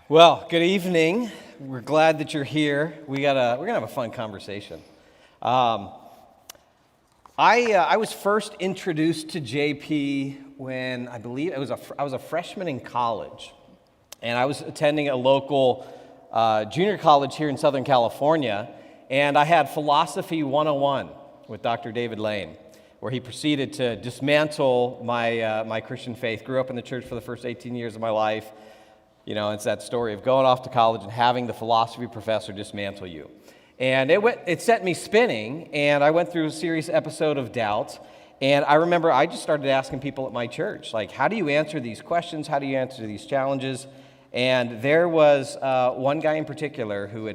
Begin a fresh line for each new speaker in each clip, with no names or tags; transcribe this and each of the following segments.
Well, good evening. We're glad that you're here. We're gonna have a fun conversation. I was first introduced to JP when I believe I was a freshman in college, and I was attending a local junior college here in Southern California, and I had Philosophy 101 with Dr. David Lane, where he proceeded to dismantle my Christian faith. Grew up in the church for the first 18 years of my life. You know, it's that story of going off to college and having the philosophy professor dismantle you. And it set me spinning, and I went through a serious episode of doubt. And I remember I just started asking people at my church, like, how do you answer these questions? How do you answer these challenges? And there was one guy in particular who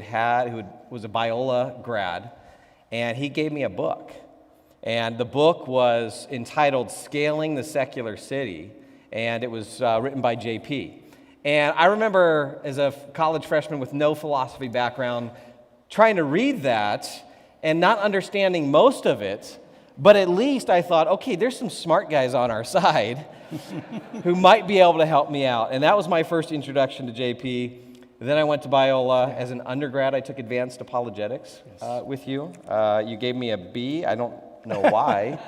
was a Biola grad, and he gave me a book. And the book was entitled Scaling the Secular City, and it was written by J.P. And I remember as a college freshman with no philosophy background trying to read that and not understanding most of it, but at least I thought, okay, there's some smart guys on our side who might be able to help me out. And that was my first introduction to JP. Then I went to Biola. As an undergrad, I took advanced apologetics with you. You gave me a B. I don't know why.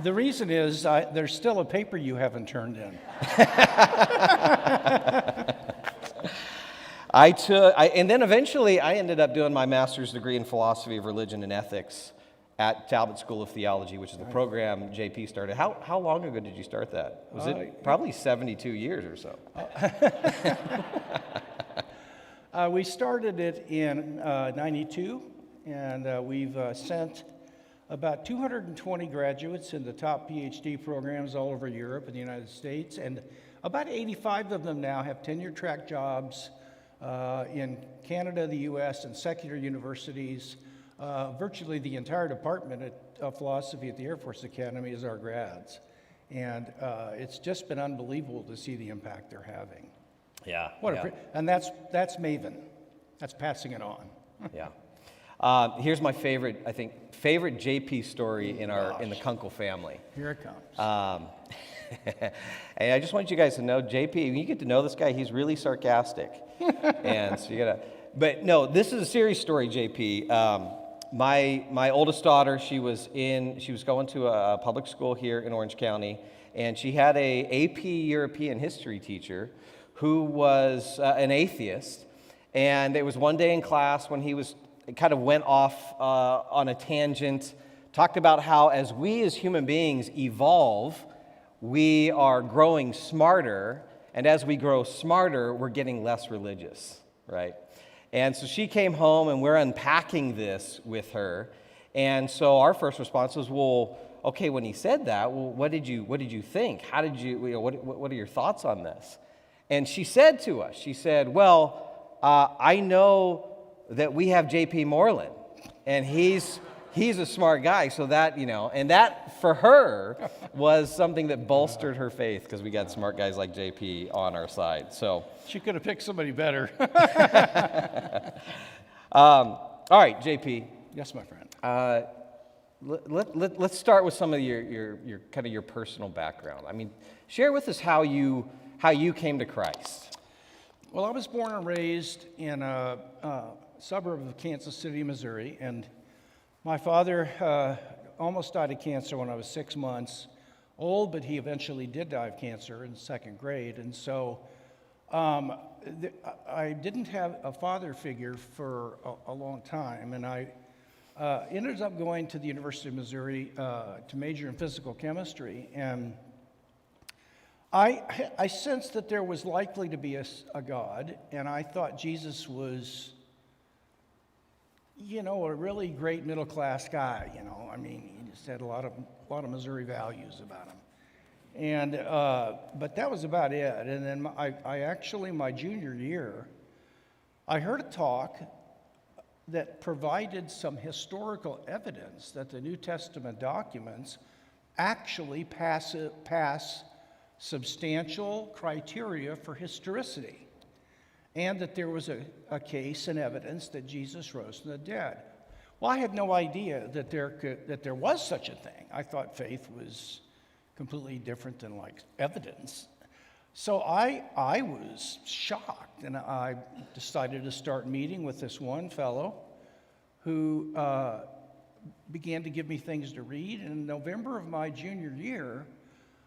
The reason is there's still a paper you haven't turned in.
And then eventually I ended up doing my master's degree in philosophy of religion and ethics at Talbot School of Theology, which is the program JP started. How long ago did you start that? Was it probably 72 years or so?
We started it in 92, and we've sent about 220 graduates in the top Ph.D. programs all over Europe and the United States, and about 85 of them now have tenure-track jobs in Canada, the U.S., and secular universities. Virtually the entire department of philosophy at the Air Force Academy is our grads, and it's just been unbelievable to see the impact they're having.
Yeah.
And that's MAVEN. That's passing it on.
Yeah. Here's my favorite JP story in the Kunkle family.
Here it comes.
And I just want you guys to know, JP, when you get to know this guy, he's really sarcastic. And so you gotta, but no, this is a serious story, JP. My oldest daughter, she was going to a public school here in Orange County, and she had a AP European history teacher who was an atheist. And it was one day in class when it kind of went off on a tangent, talked about how as we as human beings evolve, we are growing smarter, and as we grow smarter, we're getting less religious, right? And so she came home, and we're unpacking this with her, and so our first response was, well, okay, when he said that, well, what did you think? How did what are your thoughts on this? And she said to us, well, I know that we have J.P. Moreland, and he's a smart guy, so that, and that for her was something that bolstered her faith, because we got smart guys like J.P. on our side. So
she could have picked somebody better.
All right, J.P.
Yes, my friend.
Let's start with some of your kind of your personal background. I mean, share with us how you came to Christ.
Well, I was born and raised in a suburb of Kansas City, Missouri, and my father almost died of cancer when I was 6 months old, but he eventually did die of cancer in second grade, and so I didn't have a father figure for a long time, and I ended up going to the University of Missouri to major in physical chemistry, and I sensed that there was likely to be a God, and I thought Jesus was, a really great middle-class guy, I mean, he just had a lot of Missouri values about him. And, but that was about it. And then I actually, my junior year, I heard a talk that provided some historical evidence that the New Testament documents actually pass substantial criteria for historicity, and that there was a case and evidence that Jesus rose from the dead. Well, I had no idea that there was such a thing. I thought faith was completely different than like evidence. So I was shocked, and I decided to start meeting with this one fellow who began to give me things to read. And in November of my junior year,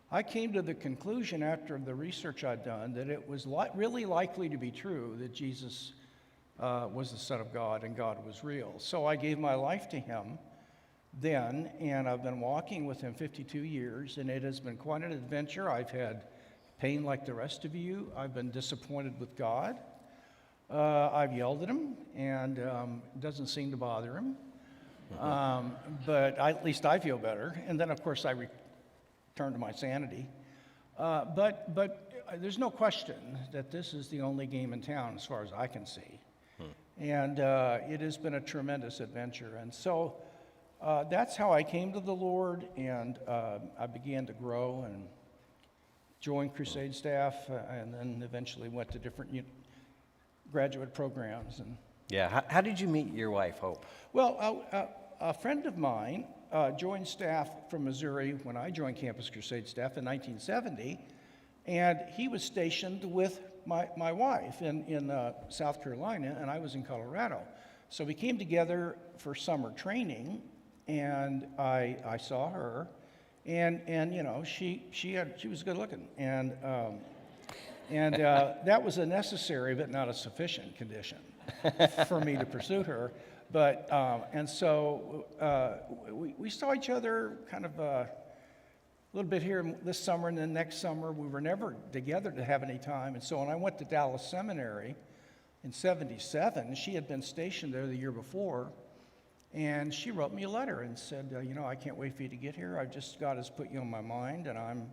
I came to the conclusion after the research I'd done that it was really likely to be true that Jesus was the Son of God and God was real. So I gave my life to him then, and I've been walking with him 52 years, and it has been quite an adventure. I've had pain like the rest of you. I've been disappointed with God. I've yelled at him, and it doesn't seem to bother him. But at least I feel better. And then, of course, I return to my sanity. But there's no question that this is the only game in town as far as I can see. And it has been a tremendous adventure. And so that's how I came to the Lord, and I began to grow and joined crusade staff, and then eventually went to different graduate programs. And
Yeah, how did you meet your wife, Hope?
well, a friend of mine joined staff from Missouri when I joined Campus Crusade staff in 1970, and he was stationed with my wife in South Carolina, and I was in Colorado. So we came together for summer training, and I saw her, and you know, she was good looking, and that was a necessary but not a sufficient condition for me to pursue her. But and so we saw each other kind of a little bit here this summer, and then next summer we were never together to have any time. And so when I went to Dallas Seminary in '77, she had been stationed there the year before, and she wrote me a letter and said, you know, I can't wait for you to get here. God has put you on my mind, and I'm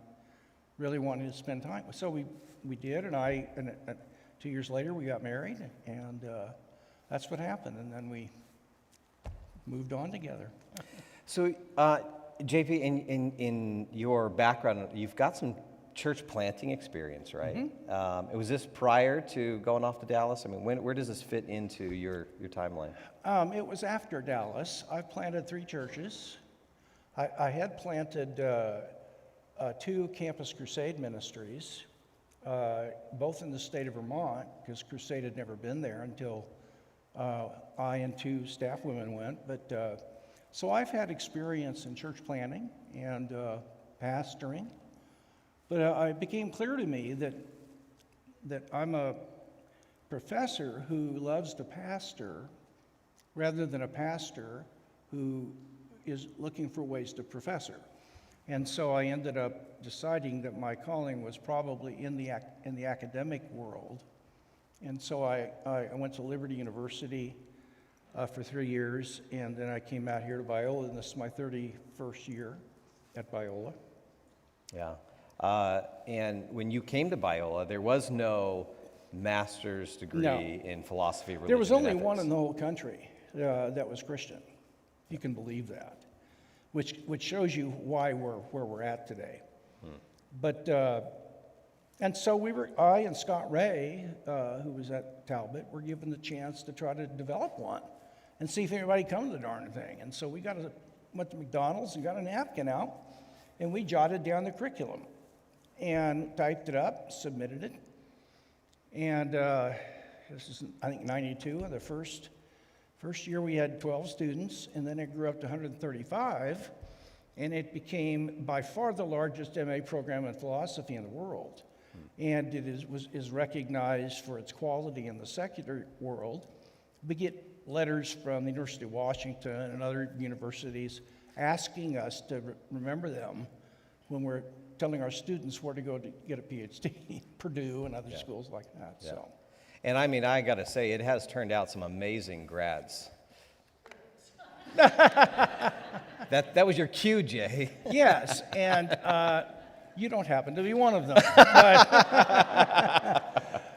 really wanting to spend time. So we did, and 2 years later we got married, and that's what happened. And then we moved on together.
So, JP, in your background, you've got some church planting experience, right? Mm-hmm. Was this prior to going off to Dallas? I mean, where does this fit into your timeline?
It was after Dallas. I've planted 3 churches. I had planted 2 Campus Crusade ministries, both in the state of Vermont, because Crusade had never been there until I and 2 staff women went. But so I've had experience in church planting and pastoring. But it became clear to me that I'm a professor who loves to pastor rather than a pastor who is looking for ways to professor. And so I ended up deciding that my calling was probably in the academic world. And so I went to Liberty University for 3 years, and then I came out here to Biola, and this is my 31st year at Biola.
Yeah. And when you came to Biola, there was no master's degree in philosophy, religion,
there was only
and ethics.
one in the whole country that was Christian. You can believe that, which shows you why we're where we're at today. But and so I and Scott Ray, who was at Talbot, were given the chance to try to develop one and see if anybody come to the darn thing. And so we went to McDonald's and got a napkin out, and we jotted down the curriculum and typed it up, submitted it. And this is, I think, 92. And the first year we had 12 students, and then it grew up to 135, and it became by far the largest MA program in philosophy in the world. And it is recognized for its quality in the secular world. We get letters from the University of Washington and other universities asking us to remember them when we're telling our students where to go to get a Ph.D, Purdue and other schools like that.
Yeah.
So,
And I mean, I got to say, it has turned out some amazing grads. That was your cue, Jay.
yes, and you don't happen to be one of them. But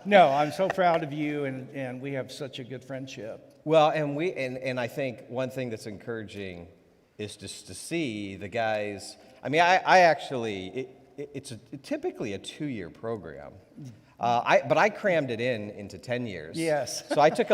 no, I'm so proud of you, and we have such a good friendship.
Well, and I think one thing that's encouraging is just to see the guys. I mean, I actually, it's typically a 2-year program, but I crammed it into 10 years.
Yes.
So I took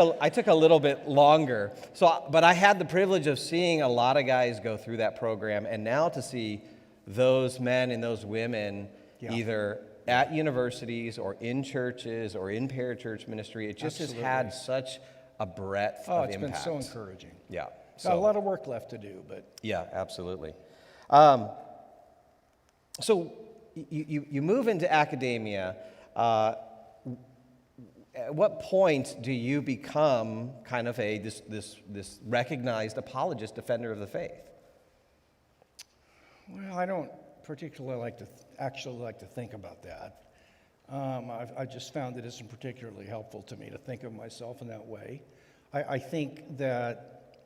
a little bit longer. But I had the privilege of seeing a lot of guys go through that program, and now to see those men and those women either at universities or in churches or in parachurch ministry. It just has had such a breadth of
it's
impact.
been so encouraging.
Yeah.
Got a lot of work left to do, but
Yeah, absolutely. So you move into academia. At what point do you become kind of this recognized apologist, defender of the faith?
well, I don't particularly like to think about that. I just found it isn't particularly helpful to me to think of myself in that way. I think that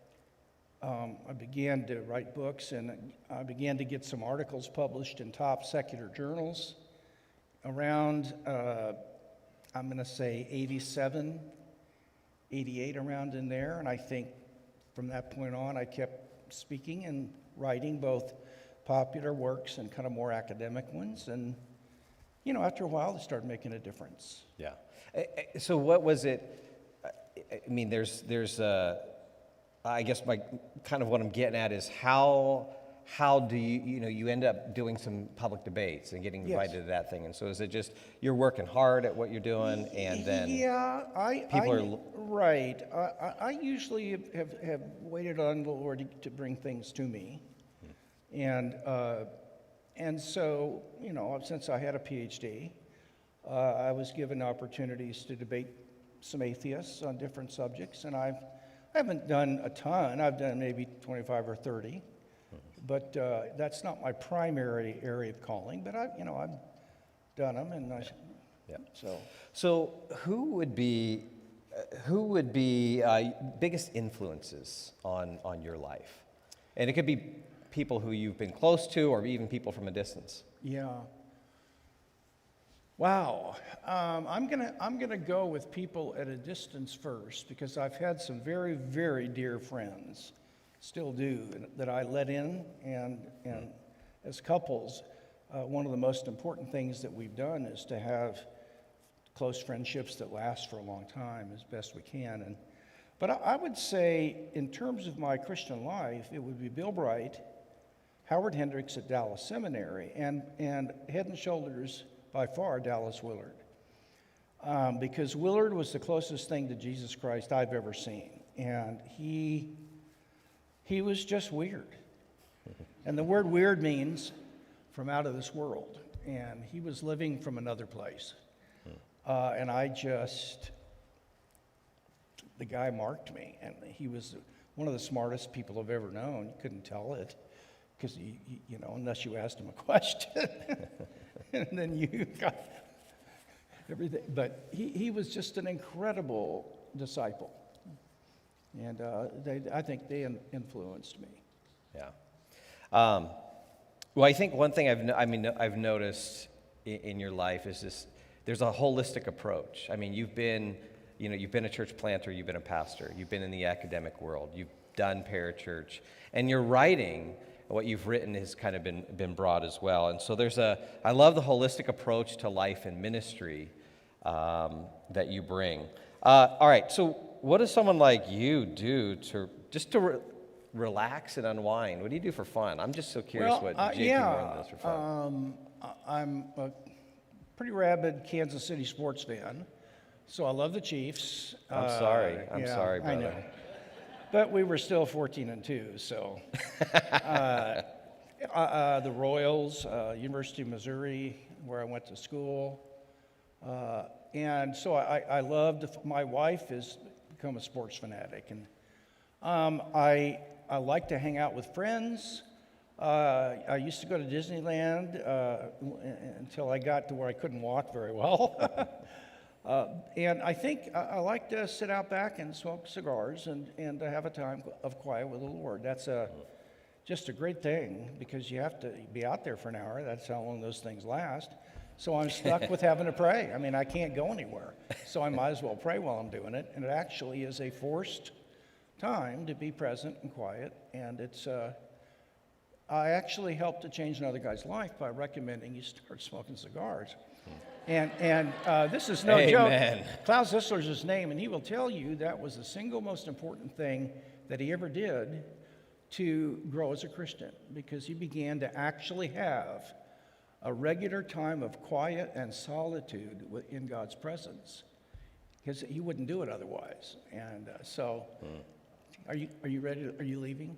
I began to write books, and I began to get some articles published in top secular journals around, I'm going to say 87, 88, around in there. And I think from that point on, I kept speaking and writing both popular works and kind of more academic ones. And, after a while, it started making a difference.
Yeah. So what was it? I mean, there's I guess kind of what I'm getting at is how do you end up doing some public debates and getting invited to that thing? And so is it just you're working hard at what you're doing, and then
right. I usually have waited on the Lord to bring things to me, and so since I had a Ph.D., I was given opportunities to debate some atheists on different subjects, and I haven't done a ton. I've done maybe 25 or 30, but that's not my primary area of calling. But I've done them, and
So who would be biggest influences on your life? And it could be people who you've been close to, or even people from a distance.
Yeah. Wow. I'm gonna go with people at a distance first, because I've had some very, very dear friends, still do, that I let in, and as couples, one of the most important things that we've done is to have close friendships that last for a long time as best we can. But I would say, in terms of my Christian life, it would be Bill Bright, Howard Hendricks at Dallas Seminary, and head and shoulders by far Dallas Willard, because Willard was the closest thing to Jesus Christ I've ever seen, and he was just weird, and the word weird means from out of this world, and he was living from another place, and the guy marked me, and he was one of the smartest people I've ever known. You couldn't tell it, because unless you asked him a question. And then you got everything. But he was just an incredible disciple. And I think they influenced me.
Yeah. Well, I think one thing I've noticed in your life is this: there's a holistic approach. I mean, you've been a church planter, you've been a pastor, you've been in the academic world, you've done parachurch, and your writing, what you've written, has kind of been broad as well. And so I love the holistic approach to life and ministry that you bring. All right, so what does someone like you do to relax and unwind? What do you do for fun? I'm just so curious what J.P. Moreland does for fun.
I'm a pretty rabid Kansas City sports fan, so I love the Chiefs.
I'm sorry, brother.
I know. But we were still 14-2, so. The Royals, University of Missouri, where I went to school. And so I loved, my wife has become a sports fanatic. And I like to hang out with friends. I used to go to Disneyland until I got to where I couldn't walk very well. And I think I like to sit out back and smoke cigars and to have a time of quiet with the Lord. That's just a great thing, because you have to be out there for an hour. That's how long those things last. So I'm stuck with having to pray. I mean, I can't go anywhere. So I might as well pray while I'm doing it. And it actually is a forced time to be present and quiet. And I actually helped to change another guy's life by recommending he start smoking cigars. And this is no joke. Klaus Zissler's his name, and he will tell you that was the single most important thing that he ever did to grow as a Christian, because he began to actually have a regular time of quiet and solitude in God's presence, because he wouldn't do it otherwise. And are you ready? Are you leaving?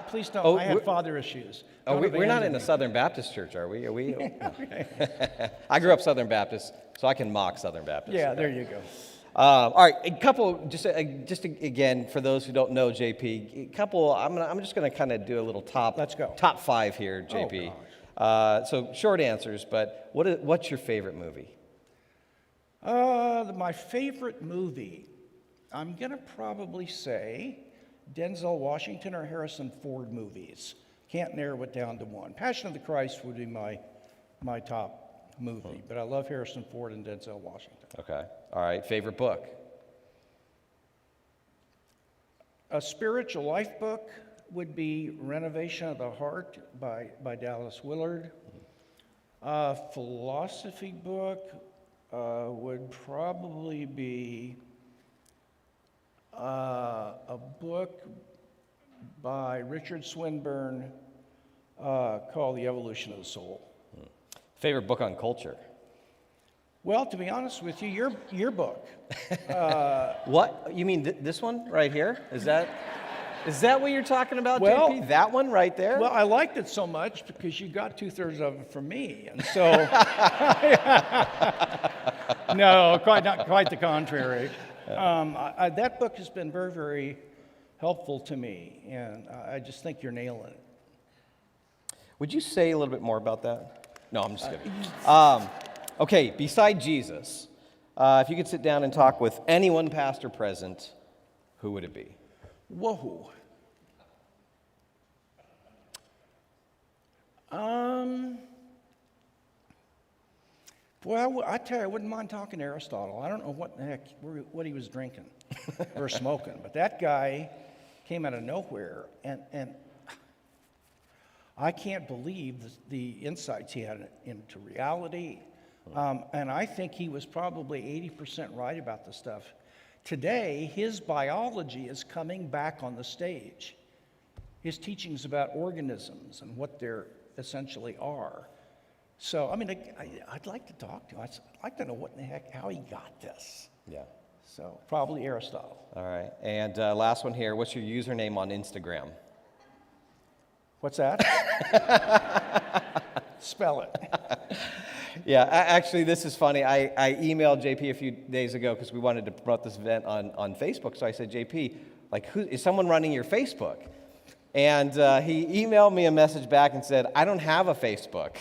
Please don't.
Oh,
I have father issues.
We're not in a Southern Baptist church, are we? I grew up Southern Baptist, so I can mock Southern Baptists.
Yeah, there you go.
All right, a couple. Again, for those who don't know JP, a couple. I'm just going to kind of do a little top.
Let's go.
Top 5 here, JP. So short answers, but what's your favorite movie?
My favorite movie, I'm going to probably say Denzel Washington or Harrison Ford movies. Can't narrow it down to one. Passion of the Christ would be my top movie, but I love Harrison Ford and Denzel Washington.
Okay. All right. Favorite book?
A spiritual life book would be Renovation of the Heart by Dallas Willard. A philosophy book would probably be a book by Richard Swinburne called The Evolution of the Soul.
Favorite book on culture?
Well, to be honest with you, your book.
What? You mean this one right here? Is that what you're talking about,
Well,
JP? That one right there?
Well, I liked it so much because you got 2/3 of it from me, and so no, not quite the contrary. That book has been very, very helpful to me, and I just think you're nailing it.
Would you say a little bit more about that? No, I'm just kidding. Okay, beside Jesus, if you could sit down and talk with anyone past or present, who would it be?
Whoa. Well, I tell you, I wouldn't mind talking to Aristotle. I don't know what the heck, what he was drinking or smoking, but that guy came out of nowhere, and I can't believe the insights he had into reality. And I think he was probably 80% right about the stuff. Today, his biology is coming back on the stage. His teachings about organisms and what they essentially are. So, I mean, I'd like to talk to him. I'd like to know what in the heck, how he got this.
Yeah.
So, probably Aristotle.
All right. And last one here. What's your username on Instagram?
What's that? Spell it.
Yeah, actually, this is funny. I emailed JP a few days ago because we wanted to promote this event on Facebook. So I said, JP, like, who is someone running your Facebook? And he emailed me a message back and said, I don't have a Facebook.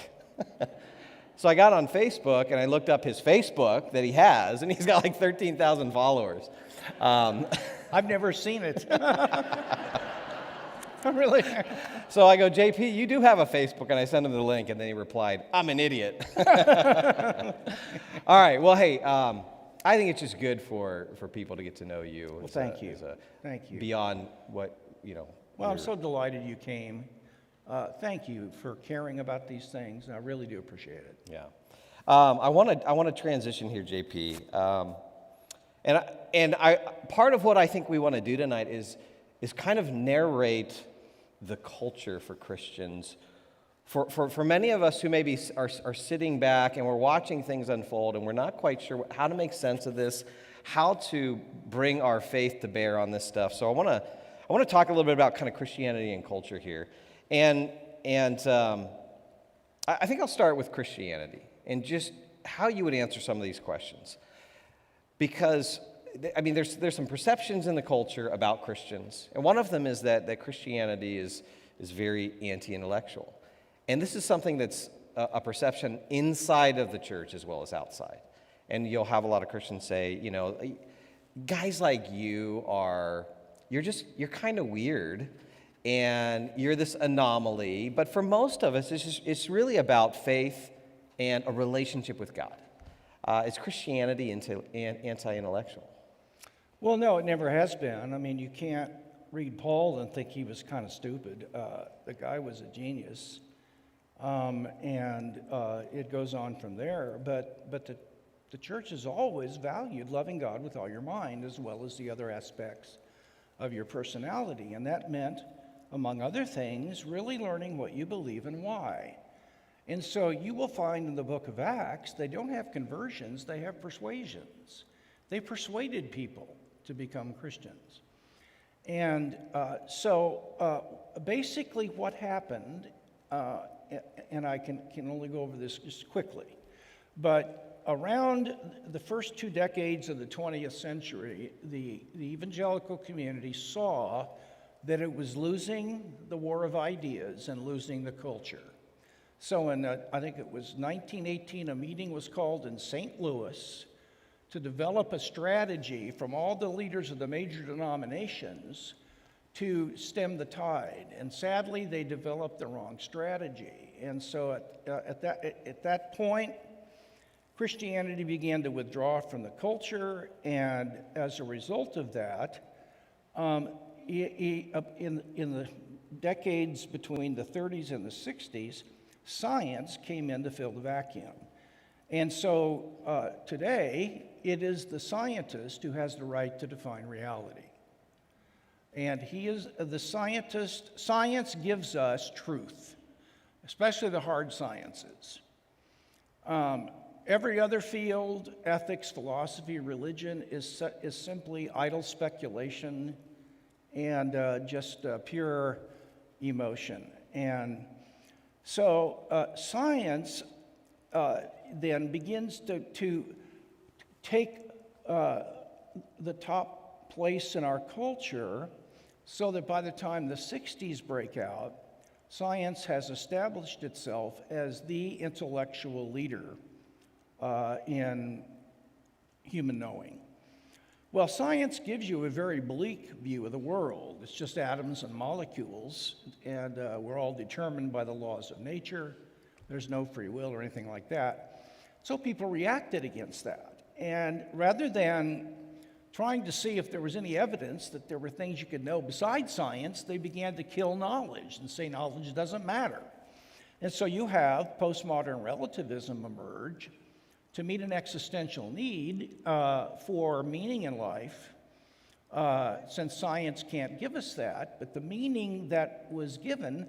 So I got on Facebook and I looked up his Facebook that he has, and he's got like 13,000 followers.
I've never seen it. Really?
So I go, JP, you do have a Facebook, and I sent him the link, and then he replied, I'm an idiot. All right, well, hey, I think it's just good for people to get to know you.
Well, thank you. Thank you.
Beyond what,
Well, I'm so delighted you came. Thank you for caring about these things. I really do appreciate it.
Yeah. I want to transition here, JP. And part of what I think we want to do tonight is kind of narrate the culture for Christians. For many of us who maybe are sitting back and we're watching things unfold and we're not quite sure how to make sense of this, how to bring our faith to bear on this stuff. So I want to talk a little bit about kind of Christianity and culture here. And I think I'll start with Christianity and just how you would answer some of these questions. Because I mean, there's some perceptions in the culture about Christians, and one of them is that Christianity is very anti-intellectual. And this is something that's a perception inside of the church as well as outside. And you'll have a lot of Christians say, guys like you you're kind of weird, and you're this anomaly. But for most of us, it's really about faith and a relationship with God. Is Christianity anti-intellectual?
Well, no, it never has been. I mean, you can't read Paul and think he was kind of stupid. The guy was a genius, and it goes on from there. But the church has always valued loving God with all your mind, as well as the other aspects of your personality. And that meant, among other things, really learning what you believe and why. And so you will find in the book of Acts, they don't have conversions, they have persuasions. They persuaded people to become Christians. And basically what happened, and I can only go over this just quickly, but around the first 2 decades of the 20th century, the evangelical community saw that it was losing the war of ideas and losing the culture. So in, I think it was 1918, a meeting was called in St. Louis to develop a strategy from all the leaders of the major denominations to stem the tide. And sadly, they developed the wrong strategy. And so at that point, Christianity began to withdraw from the culture, and as a result of that, in the decades between the 30s and the 60s, science came in to fill the vacuum. And so today, it is the scientist who has the right to define reality. And he is the scientist. Science gives us truth, especially the hard sciences. Every other field, ethics, philosophy, religion, is simply idle speculation and just pure emotion. And so science then begins to take the top place in our culture, so that by the time the 60s break out, science has established itself as the intellectual leader in human knowing. Well, science gives you a very bleak view of the world. It's just atoms and molecules, and we're all determined by the laws of nature. There's no free will or anything like that. So people reacted against that. And rather than trying to see if there was any evidence that there were things you could know besides science, they began to kill knowledge and say knowledge doesn't matter. And so you have postmodern relativism emerge to meet an existential need for meaning in life, since science can't give us that. But the meaning that was given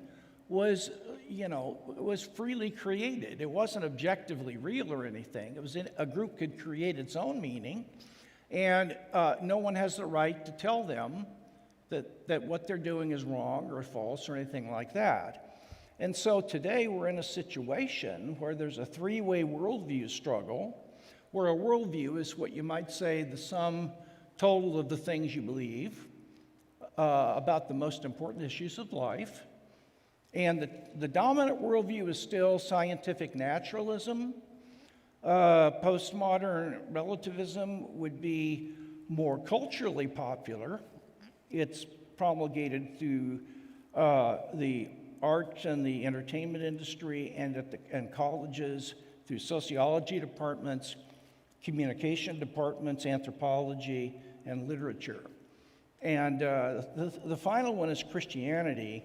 was, was freely created. It wasn't objectively real or anything. It was a group could create its own meaning, and no one has the right to tell them that what they're doing is wrong or false or anything like that. And so today we're in a situation where there's a three-way worldview struggle, where a worldview is what you might say the sum total of the things you believe about the most important issues of life. And the dominant worldview is still scientific naturalism. Postmodern relativism would be more culturally popular. It's promulgated through the arts and the entertainment industry and colleges, through sociology departments, communication departments, anthropology, and literature. And the final one is Christianity,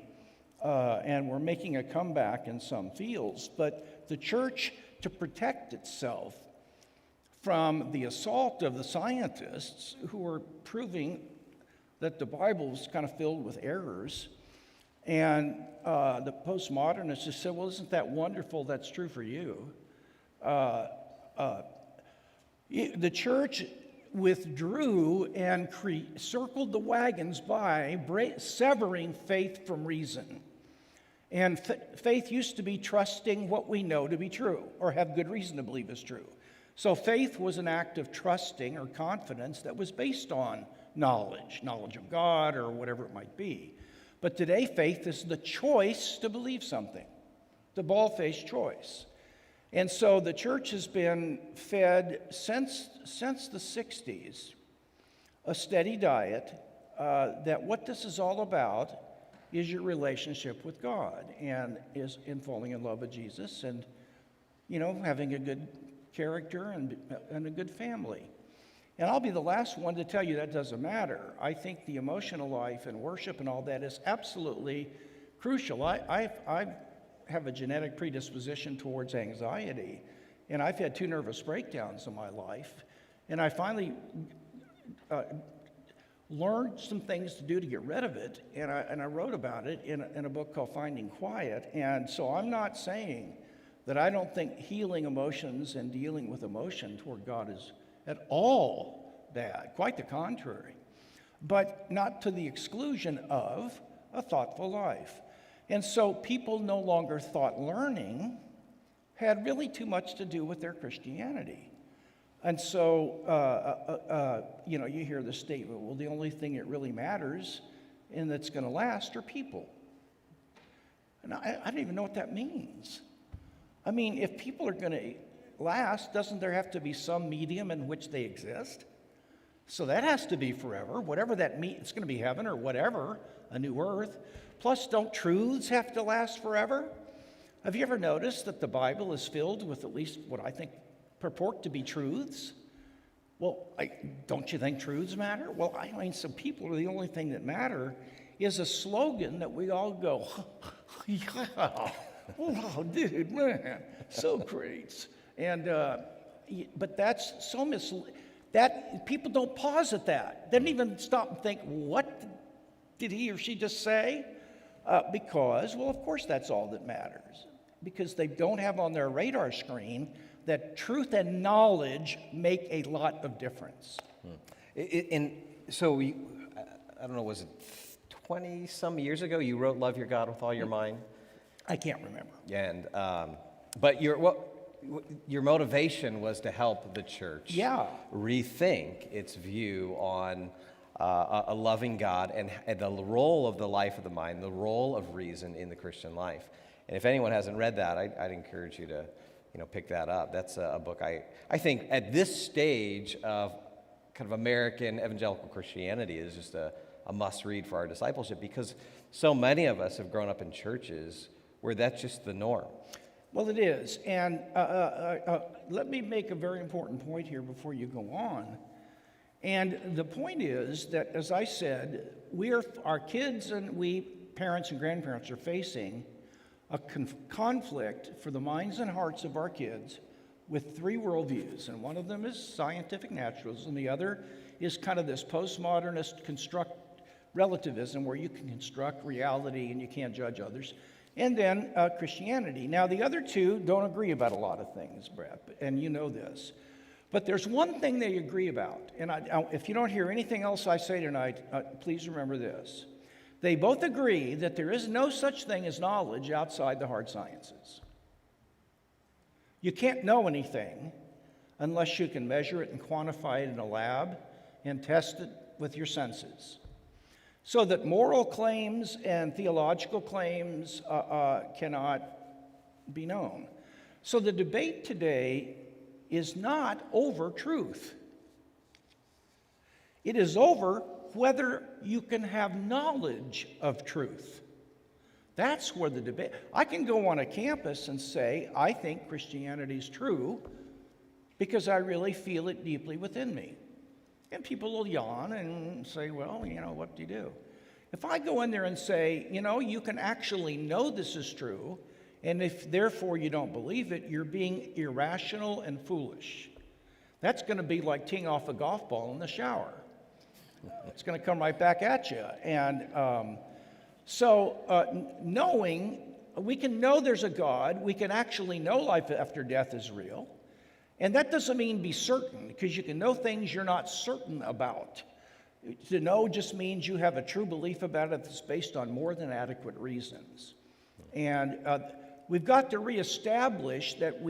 and we're making a comeback in some fields. But the church, to protect itself from the assault of the scientists who are proving that the Bible is kind of filled with errors, and the postmodernists just said, well, isn't that wonderful? That's true for you. The church withdrew and circled the wagons by severing faith from reason. And faith used to be trusting what we know to be true or have good reason to believe is true. So faith was an act of trusting or confidence that was based on knowledge of God or whatever it might be. But today, faith is the choice to believe something, the bald-faced choice. And so the church has been fed since the 60s a steady diet that what this is all about is your relationship with God, and is in falling in love with Jesus, and having a good character and a good family. And I'll be the last one to tell you that doesn't matter. I think the emotional life and worship and all that is absolutely crucial. I have a genetic predisposition towards anxiety, and I've had 2 nervous breakdowns in my life, and I finally learned some things to do to get rid of it, and I wrote about it in a book called Finding Quiet. And so I'm not saying that I don't think healing emotions and dealing with emotion toward God is at all bad, quite the contrary, but not to the exclusion of a thoughtful life. And so people no longer thought learning had really too much to do with their Christianity. And so, you hear the statement, well, the only thing that really matters and that's going to last are people. And I don't even know what that means. I mean, if people are going to last, doesn't there have to be some medium in which they exist? So that has to be forever, whatever that means. It's going to be heaven or whatever, a new earth. Plus, don't truths have to last forever? Have you ever noticed that the Bible is filled with at least what I think purport to be truths? Well, don't you think truths matter? Well, I mean, some people are the only thing that matter is a slogan that we all go, yeah, wow, dude, man, so great. And, but that's so that people don't pause at that. They don't even stop and think, what did he or she just say? Because, well, of course that's all that matters. Because they don't have on their radar screen that truth and knowledge make a lot of difference.
And so, I don't know, was it 20-some years ago you wrote Love Your God with All Your Mind?
I can't remember.
And, but your motivation was to help the church rethink its view on a loving God and the role of the life of the mind, the role of reason in the Christian life. And if anyone hasn't read that, I'd encourage you to pick that up. That's a book I think at this stage of kind of American evangelical Christianity is just a must-read for our discipleship, because so many of us have grown up in churches where that's just the norm.
Well, it is. And let me make a very important point here before you go on. And the point is that, as I said, our kids and we, parents and grandparents, are facing a conflict for the minds and hearts of our kids with three worldviews. And one of them is scientific naturalism. The other is kind of this postmodernist relativism, where you can construct reality and you can't judge others. And then Christianity. Now, the other two don't agree about a lot of things, Brett, and you know this. But there's one thing they agree about. And if you don't hear anything else I say tonight, please remember this. They both agree that there is no such thing as knowledge outside the hard sciences. You can't know anything unless you can measure it and quantify it in a lab and test it with your senses. So that moral claims and theological claims cannot be known. So the debate today is not over truth. It is over whether you can have knowledge of truth. That's where the debate. I can go on a campus and say, I think Christianity is true because I really feel it deeply within me. And people will yawn and say, well, what do you do? If I go in there and say, you can actually know this is true, and if therefore you don't believe it, you're being irrational and foolish. That's going to be like teeing off a golf ball in the shower. It's going to come right back at you. And knowing, we can know there's a God. We can actually know life after death is real. And that doesn't mean be certain, because you can know things you're not certain about. To know just means you have a true belief about it that's based on more than adequate reasons. And we've got to reestablish that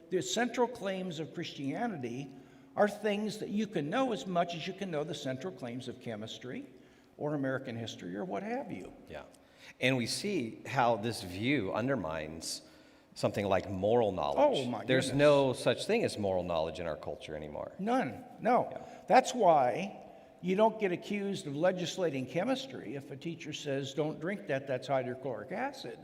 the central claims of Christianity are things that you can know as much as you can know the central claims of chemistry or American history or what have you.
Yeah. And we see how this view undermines something like moral knowledge.
Oh, my goodness.
There's no such thing as moral knowledge in our culture anymore.
None. No. Yeah. That's why you don't get accused of legislating chemistry if a teacher says, don't drink that's hydrochloric acid.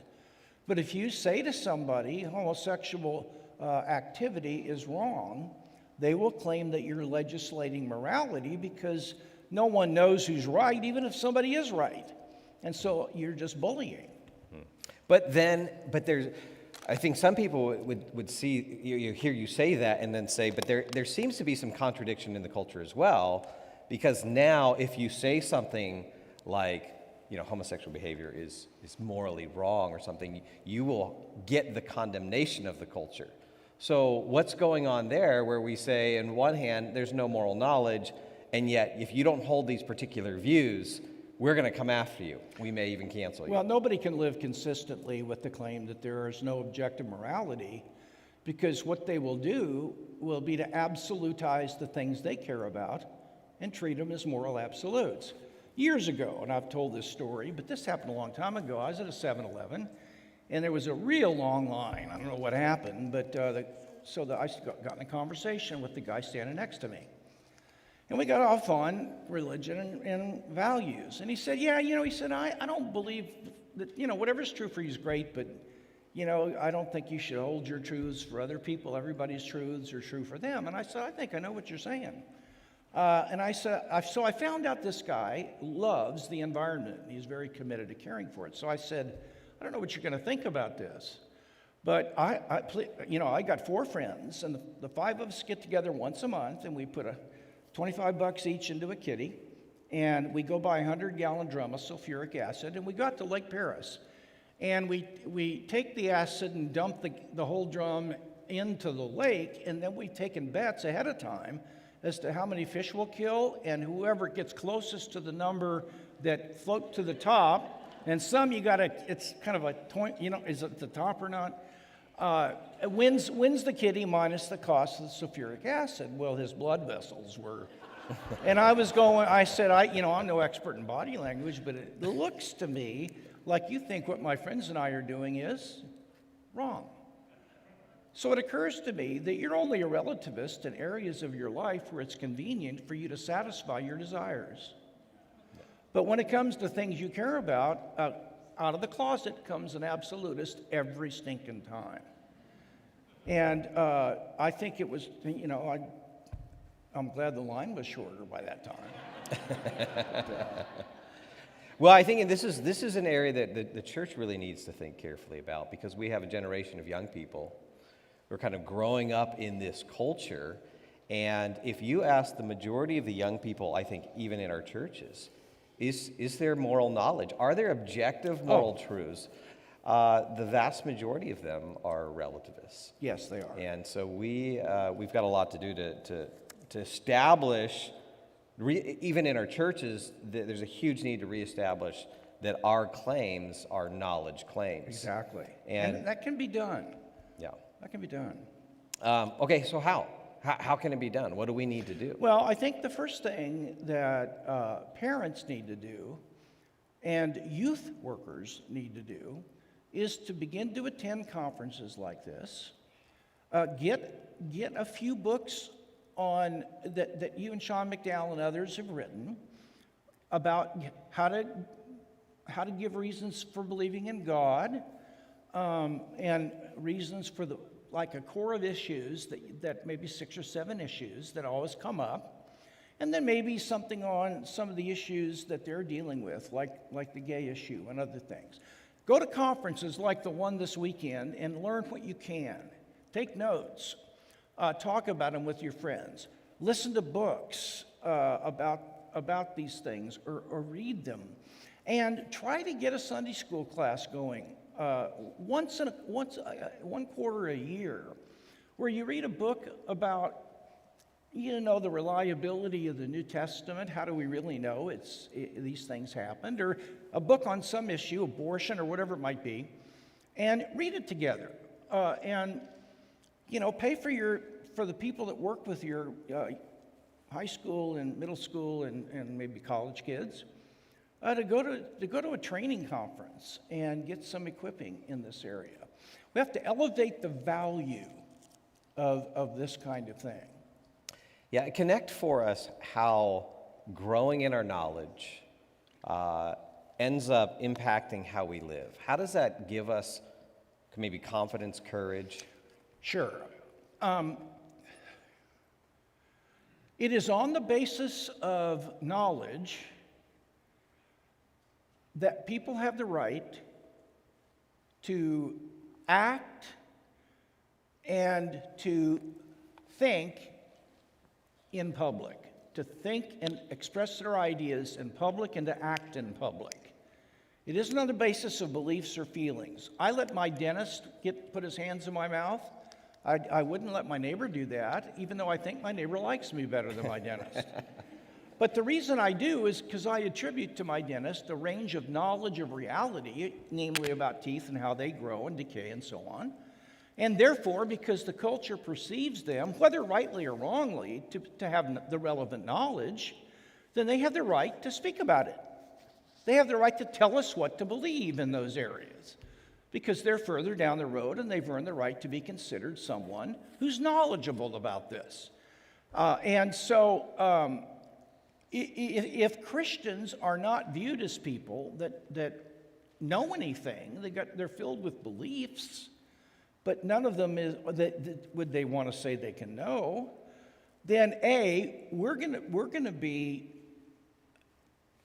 But if you say to somebody, homosexual activity is wrong, they will claim that you're legislating morality because no one knows who's right, even if somebody is right. And so you're just bullying.
But there's, I think some people would see, you hear you say that and then say, but there seems to be some contradiction in the culture as well, because now if you say something like, homosexual behavior is morally wrong or something, you will get the condemnation of the culture. So what's going on there where we say, on one hand, there's no moral knowledge, and yet if you don't hold these particular views, we're going to come after you. We may even cancel you.
Well, nobody can live consistently with the claim that there is no objective morality, because what they will do will be to absolutize the things they care about and treat them as moral absolutes. Years ago, and I've told this story, but this happened a long time ago, I was at a 7-Eleven, and there was a real long line. I don't know what happened, but I got in a conversation with the guy standing next to me. And we got off on religion and values. And he said, I don't believe that, whatever's true for you is great, but, I don't think you should hold your truths for other people. Everybody's truths are true for them. And I said, I think I know what you're saying. And I said, so I found out this guy loves the environment. He's very committed to caring for it. So I said, I don't know what you're going to think about this, but I got 4 friends, and the 5 of us get together once a month, and we put $25 each into a kitty, and we go buy a 100-gallon drum of sulfuric acid, and we got to Lake Paris, and we take the acid and dump the whole drum into the lake, and then we've taken bets ahead of time as to how many fish we'll kill, and whoever gets closest to the number that float to the top. And some it's kind of a point, is it the top or not? Wins the kitty minus the cost of the sulfuric acid. Well, his blood vessels were. And I said, I'm no expert in body language, but it looks to me like you think what my friends and I are doing is wrong. So it occurs to me that you're only a relativist in areas of your life where it's convenient for you to satisfy your desires. But when it comes to things you care about, out of the closet comes an absolutist every stinking time. And I think it was, I'm glad the line was shorter by that time.
Well, I think this is an area that the church really needs to think carefully about, because we have a generation of young people who are kind of growing up in this culture. And if you ask the majority of the young people, I think even in our churches, is there moral knowledge? Are there objective moral truths? The vast majority of them are relativists.
Yes, they are.
And so we've got a lot to do to establish, even in our churches, there's a huge need to reestablish that our claims are knowledge claims.
Exactly. And that can be done.
Yeah.
That can be done.
Okay, so how? How can it be done? What do we need to do?
Well, I think the first thing that parents need to do and youth workers need to do is to begin to attend conferences like this. Get a few books on that you and Sean McDowell and others have written about how to give reasons for believing in God, and reasons for like a core of issues that maybe 6 or 7 issues that always come up, and then maybe something on some of the issues that they're dealing with, like the gay issue and other things. Go to conferences like the one this weekend and learn what you can. Take notes. Talk about them with your friends. Listen to books about these things, or read them, and try to get a Sunday school class going. One quarter a year, where you read a book about, the reliability of the New Testament. How do we really know these things happened? Or a book on some issue, abortion or whatever it might be, and read it together. And pay for the people that work with your high school and middle school and maybe college kids. To go to a training conference and get some equipping in this area. We have to elevate the value of this kind of thing.
Yeah, connect for us how growing in our knowledge ends up impacting how we live. How does that give us maybe confidence, courage?
Sure. It is on the basis of knowledge that people have the right to act and to think in public, to think and express their ideas in public and to act in public. It isn't on the basis of beliefs or feelings. I let my dentist put his hands in my mouth. I wouldn't let my neighbor do that, even though I think my neighbor likes me better than my dentist. But the reason I do is because I attribute to my dentist a range of knowledge of reality, namely about teeth and how they grow and decay and so on. And therefore, because the culture perceives them, whether rightly or wrongly, to have the relevant knowledge, then they have the right to speak about it. They have the right to tell us what to believe in those areas because they're further down the road and they've earned the right to be considered someone who's knowledgeable about this. If Christians are not viewed as people that know anything, they're filled with beliefs, but none of them would they want to say they can know, then we're gonna be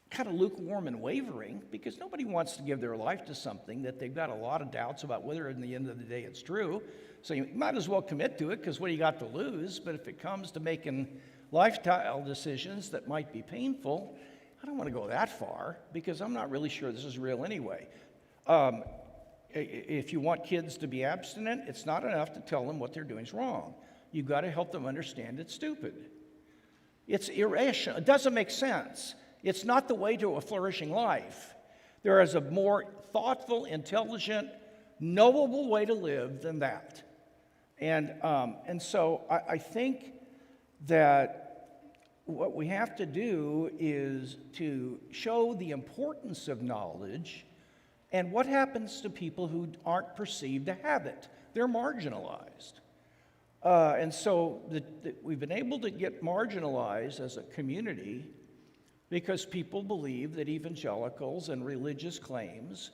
kind of lukewarm and wavering because nobody wants to give their life to something that they've got a lot of doubts about whether in the end of the day it's true. So you might as well commit to it because what do you got to lose? But if it comes to making lifestyle decisions that might be painful, I don't want to go that far because I'm not really sure this is real anyway. If you want kids to be abstinent, it's not enough to tell them what they're doing is wrong. You've got to help them understand it's stupid. It's irrational. It doesn't make sense. It's not the way to a flourishing life. There is a more thoughtful, intelligent, knowable way to live than that. And so I think that what we have to do is to show the importance of knowledge and what happens to people who aren't perceived to have it. They're marginalized. And so we've been able to get marginalized as a community because people believe that evangelicals and religious claims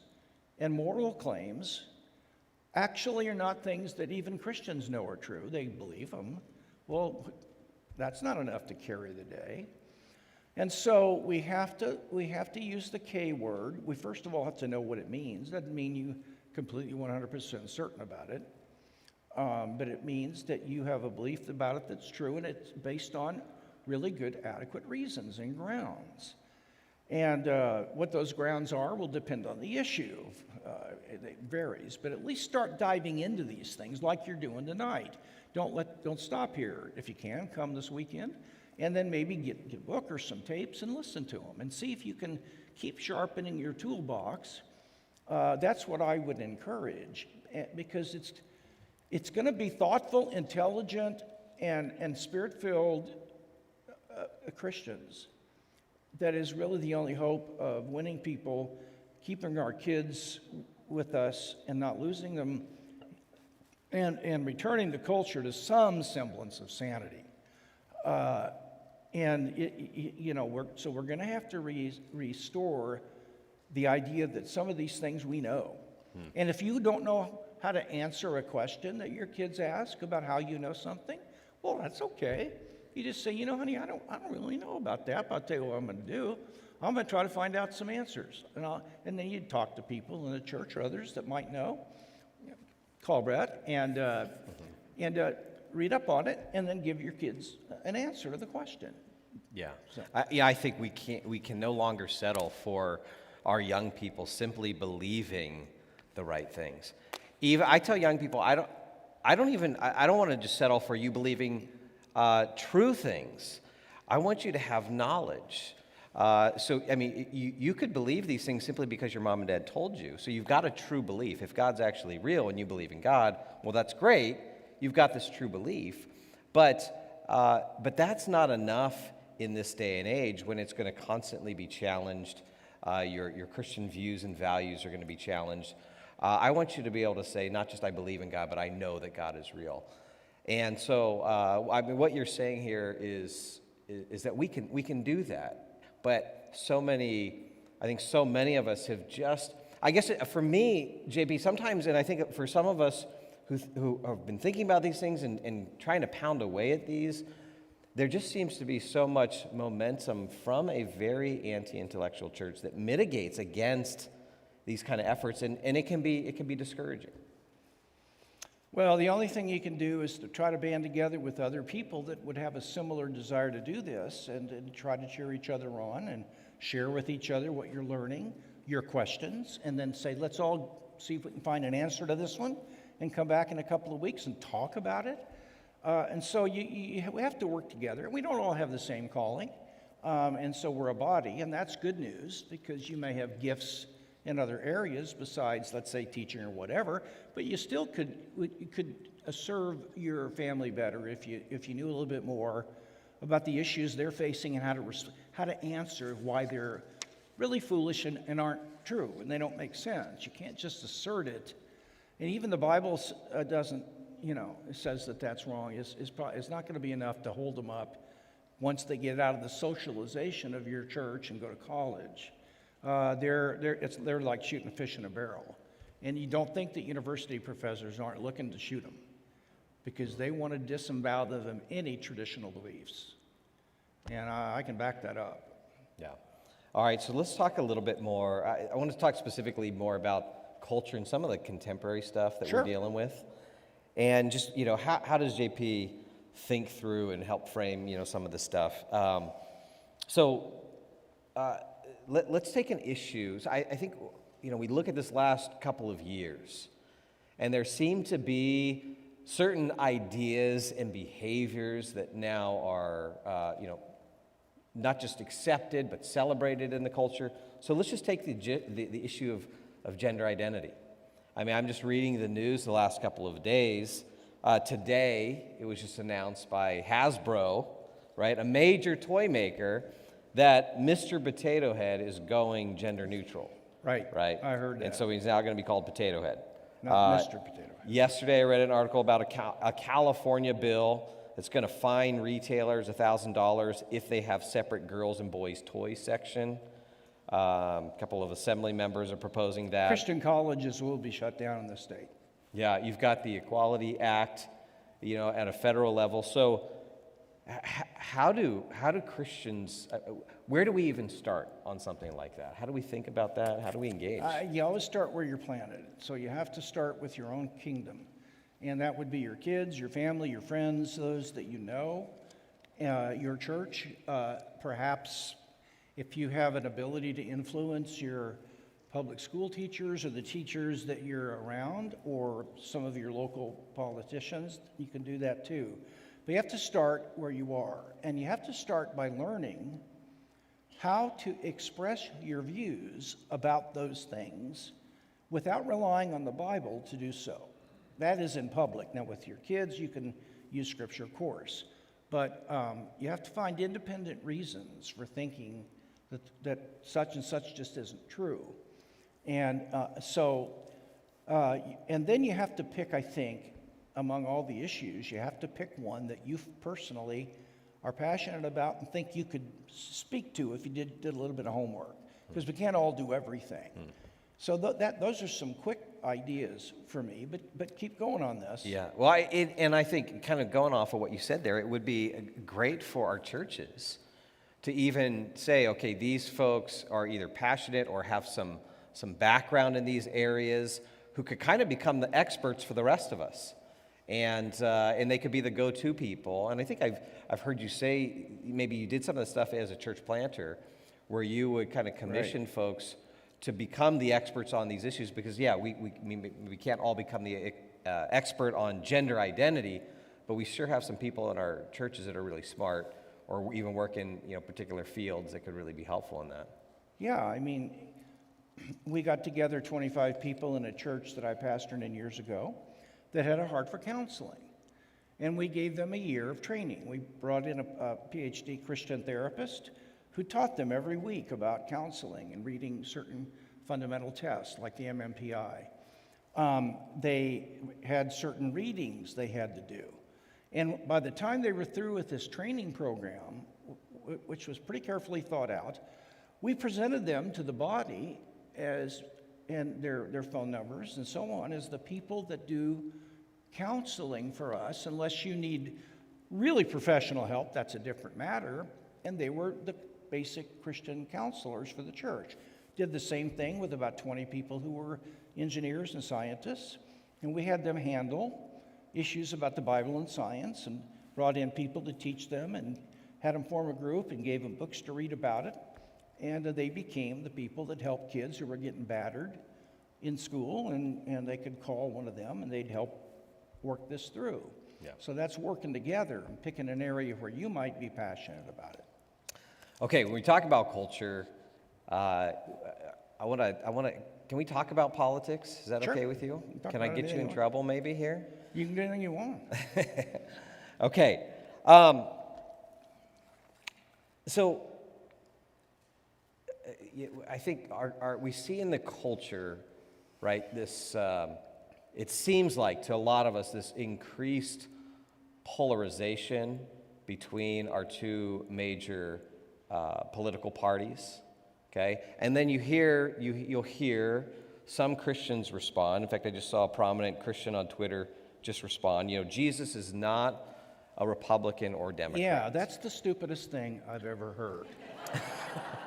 and moral claims actually are not things that even Christians know are true. They believe them. Well, that's not enough to carry the day. And so we have to use the K word. We first of all have to know what it means. Doesn't mean you completely 100% certain about it. But it means that you have a belief about it that's true and it's based on really good, adequate reasons and grounds. And what those grounds are will depend on the issue. It varies, but at least start diving into these things like you're doing tonight. Don't stop here. If you can, come this weekend, and then maybe get a book or some tapes and listen to them and see if you can keep sharpening your toolbox. That's what I would encourage, because it's going to be thoughtful, intelligent, and spirit-filled Christians that is really the only hope of winning people, keeping our kids with us and not losing them, and returning the culture to some semblance of sanity. We're going to have to restore the idea that some of these things we know. And if you don't know how to answer a question that your kids ask about how you know something, well, that's okay. You just say, honey, I don't really know about that, but I'll tell you what I'm going to do. I'm going to try to find out some answers. And then you'd talk to people in the church or others that might know. Call Brett and read up on it, and then give your kids an answer to the question.
Yeah. So. I think we can no longer settle for our young people simply believing the right things. Even I tell young people, I don't want to just settle for you believing true things. I want you to have knowledge. You could believe these things simply because your mom and dad told you. So you've got a true belief. If God's actually real and you believe in God, well, that's great. You've got this true belief. But that's not enough in this day and age when it's going to constantly be challenged. Your Christian views and values are going to be challenged. I want you to be able to say, not just I believe in God, but I know that God is real. And so, what you're saying here is that we can do that. But so many of us have just, I guess for me, JP, sometimes, and I think for some of us who have been thinking about these things and trying to pound away at these, there just seems to be so much momentum from a very anti-intellectual church that mitigates against these kind of efforts, and it can be discouraging.
Well, the only thing you can do is to try to band together with other people that would have a similar desire to do this and try to cheer each other on and share with each other what you're learning. your questions and then say, let's all see if we can find an answer to this one and come back in a couple of weeks and talk about it. And so we have to work together. We don't all have the same calling, and so we're a body, and that's good news because you may have gifts in other areas besides, let's say, teaching or whatever, but you still could serve your family better if you knew a little bit more about the issues they're facing and how to answer why they're really foolish and aren't true and they don't make sense. You can't just assert it. And even the Bible doesn't, it says that that's wrong. It's not going to be enough to hold them up once they get out of the socialization of your church and go to college. They're like shooting a fish in a barrel. And you don't think that university professors aren't looking to shoot them because they want to disavow them any traditional beliefs. And I can back that up.
Yeah. All right, so let's talk a little bit more. I want to talk specifically more about culture and some of the contemporary stuff that we're dealing with. And just, how does JP think through and help frame, some of the stuff? Let's take an issue. So I think, we look at this last couple of years, and there seem to be certain ideas and behaviors that now are, not just accepted, but celebrated in the culture. So let's just take the issue of gender identity. I mean, I'm just reading the news the last couple of days. Today, it was just announced by Hasbro, right, a major toy maker, that Mr. Potato Head is going gender neutral.
Right. I heard that.
And so he's now going to be called Potato Head.
Not Mr. Potato Head.
Yesterday, I read an article about a California bill that's going to fine retailers $1,000 if they have separate girls and boys toy section. A couple of assembly members are proposing that.
Christian colleges will be shut down in the state.
Yeah, you've got the Equality Act, at a federal level. So how do Christians, where do we even start on something like that? How do we think about that? How do we engage?
You always start where you're planted. So you have to start with your own kingdom. And that would be your kids, your family, your friends, those that you know, your church. Perhaps if you have an ability to influence your public school teachers or the teachers that you're around or some of your local politicians, you can do that too. But you have to start where you are. And you have to start by learning how to express your views about those things without relying on the Bible to do so. That is in public. Now, with your kids, you can use Scripture, of course. But you have to find independent reasons for thinking that such and such just isn't true. And and then you have to pick, I think, among all the issues, you have to pick one that you personally are passionate about and think you could speak to if you did a little bit of homework. Because we can't all do everything. So those are some quick ideas for me, but keep going on this.
Yeah, well, and I think kind of going off of what you said there, it would be great for our churches to even say, okay, these folks are either passionate or have some background in these areas who could kind of become the experts for the rest of us. And they could be the go-to people. And I think I've heard you say, maybe you did some of the stuff as a church planter, where you would kind of commission folks to become the experts on these issues, because we can't all become the expert on gender identity, but we sure have some people in our churches that are really smart, or even work in particular fields that could really be helpful in that.
Yeah, I mean, we got together 25 people in a church that I pastored in years ago that had a heart for counseling, and we gave them a year of training. We brought in a Ph.D. Christian therapist who taught them every week about counseling and reading certain fundamental tests like the MMPI. They had certain readings they had to do. And by the time they were through with this training program, which was pretty carefully thought out, we presented them to the body and their phone numbers and so on as the people that do counseling for us, unless you need really professional help, that's a different matter. And they were the basic Christian counselors for the church. Did the same thing with about 20 people who were engineers and scientists, and we had them handle issues about the Bible and science, and brought in people to teach them, and had them form a group and gave them books to read about it. and they became the people that helped kids who were getting battered in school, and they could call one of them, and they'd help work this through.
Yeah.
So that's working together and picking an area where you might be passionate about it.
Okay, when we talk about culture, I want to. Can we talk about politics? Is that
Sure.
okay with you?
Talk
Can I
about
get
it
you in
anyway.
trouble maybe here?
You can do anything you want.
Okay. So I think we see in the culture, right, this, it seems like to a lot of us, this increased polarization between our two major political parties, okay? And then you'll hear some Christians respond. In fact, I just saw a prominent Christian on Twitter just respond, Jesus is not a Republican or Democrat.
Yeah, that's the stupidest thing I've ever heard.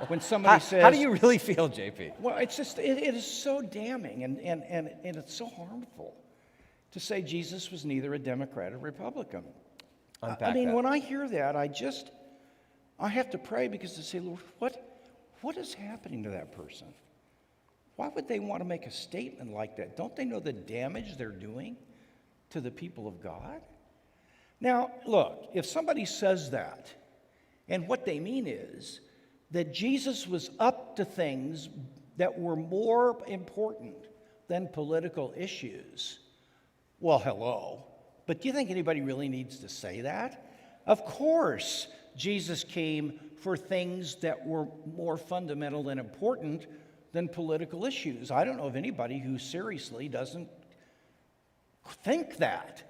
When somebody says...
How do you really feel, JP?
Well, it's just, it is so damning and it's so harmful to say Jesus was neither a Democrat or Republican.
Unpack
I mean,
that.
when I hear that, I have to pray because I say, Lord, what is happening to that person? Why would they want to make a statement like that? Don't they know the damage they're doing to the people of God? Now, look, if somebody says that, and what they mean is that Jesus was up to things that were more important than political issues, well, hello. But do you think anybody really needs to say that? Of course, Jesus came for things that were more fundamental and important than political issues. I don't know of anybody who seriously doesn't think that.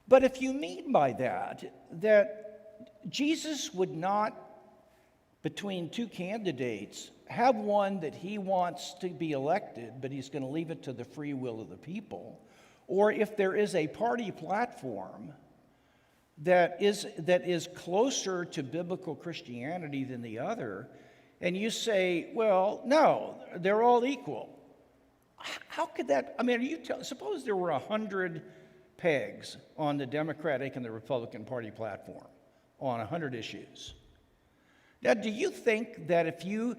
But if you mean by that Jesus would not, between two candidates, have one that he wants to be elected, but he's going to leave it to the free will of the people, or if there is a party platform that is closer to biblical Christianity than the other, and you say, well, no, they're all equal. How could that, I mean, suppose there were 100 pegs on the Democratic and the Republican Party platform on 100 issues. Now, do you think that if you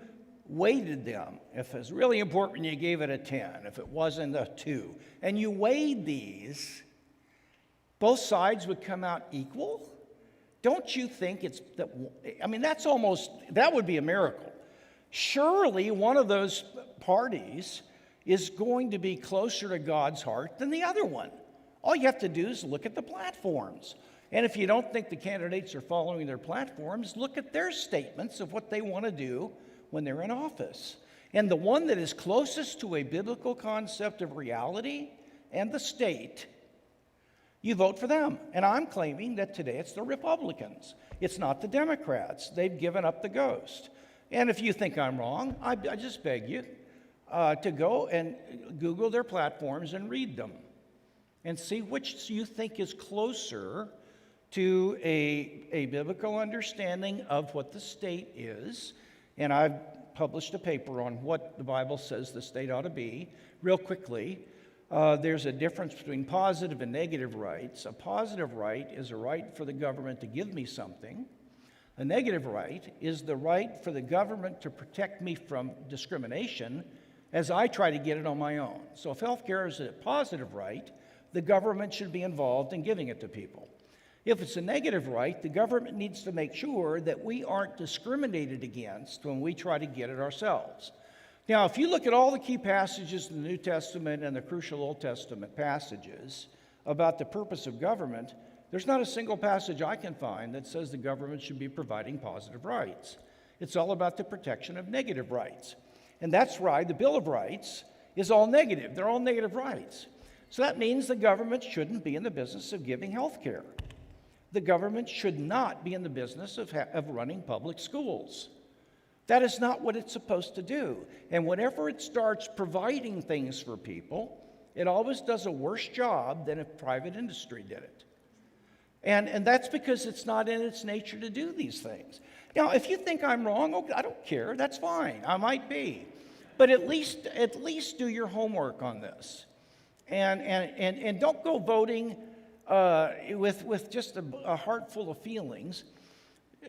weighted them, if it was really important, you gave it a 10, if it wasn't a 2, and you weighed these, both sides would come out equal? Don't you think that would be a miracle. Surely one of those parties is going to be closer to God's heart than the other one. All you have to do is look at the platforms. And if you don't think the candidates are following their platforms, look at their statements of what they want to do when they're in office. And the one that is closest to a biblical concept of reality and the state, you vote for them. And I'm claiming that today it's the Republicans. It's not the Democrats. They've given up the ghost. And if you think I'm wrong, I just beg you to go and Google their platforms and read them and see which you think is closer to a biblical understanding of what the state is. And I've published a paper on what the Bible says the state ought to be. Real quickly, there's a difference between positive and negative rights. A positive right is a right for the government to give me something. A negative right is the right for the government to protect me from discrimination as I try to get it on my own. So if health care is a positive right, the government should be involved in giving it to people. If it's a negative right, the government needs to make sure that we aren't discriminated against when we try to get it ourselves. Now, if you look at all the key passages in the New Testament and the crucial Old Testament passages about the purpose of government, there's not a single passage I can find that says the government should be providing positive rights. It's all about the protection of negative rights. And that's why the Bill of Rights is all negative. They're all negative rights. So that means the government shouldn't be in the business of giving health care. The government should not be in the business of running public schools. That is not what it's supposed to do. And whenever it starts providing things for people, it always does a worse job than if private industry did it. And that's because it's not in its nature to do these things. Now, if you think I'm wrong, okay, I don't care. That's fine. I might be. But at least do your homework on this. And don't go voting with just a heart full of feelings.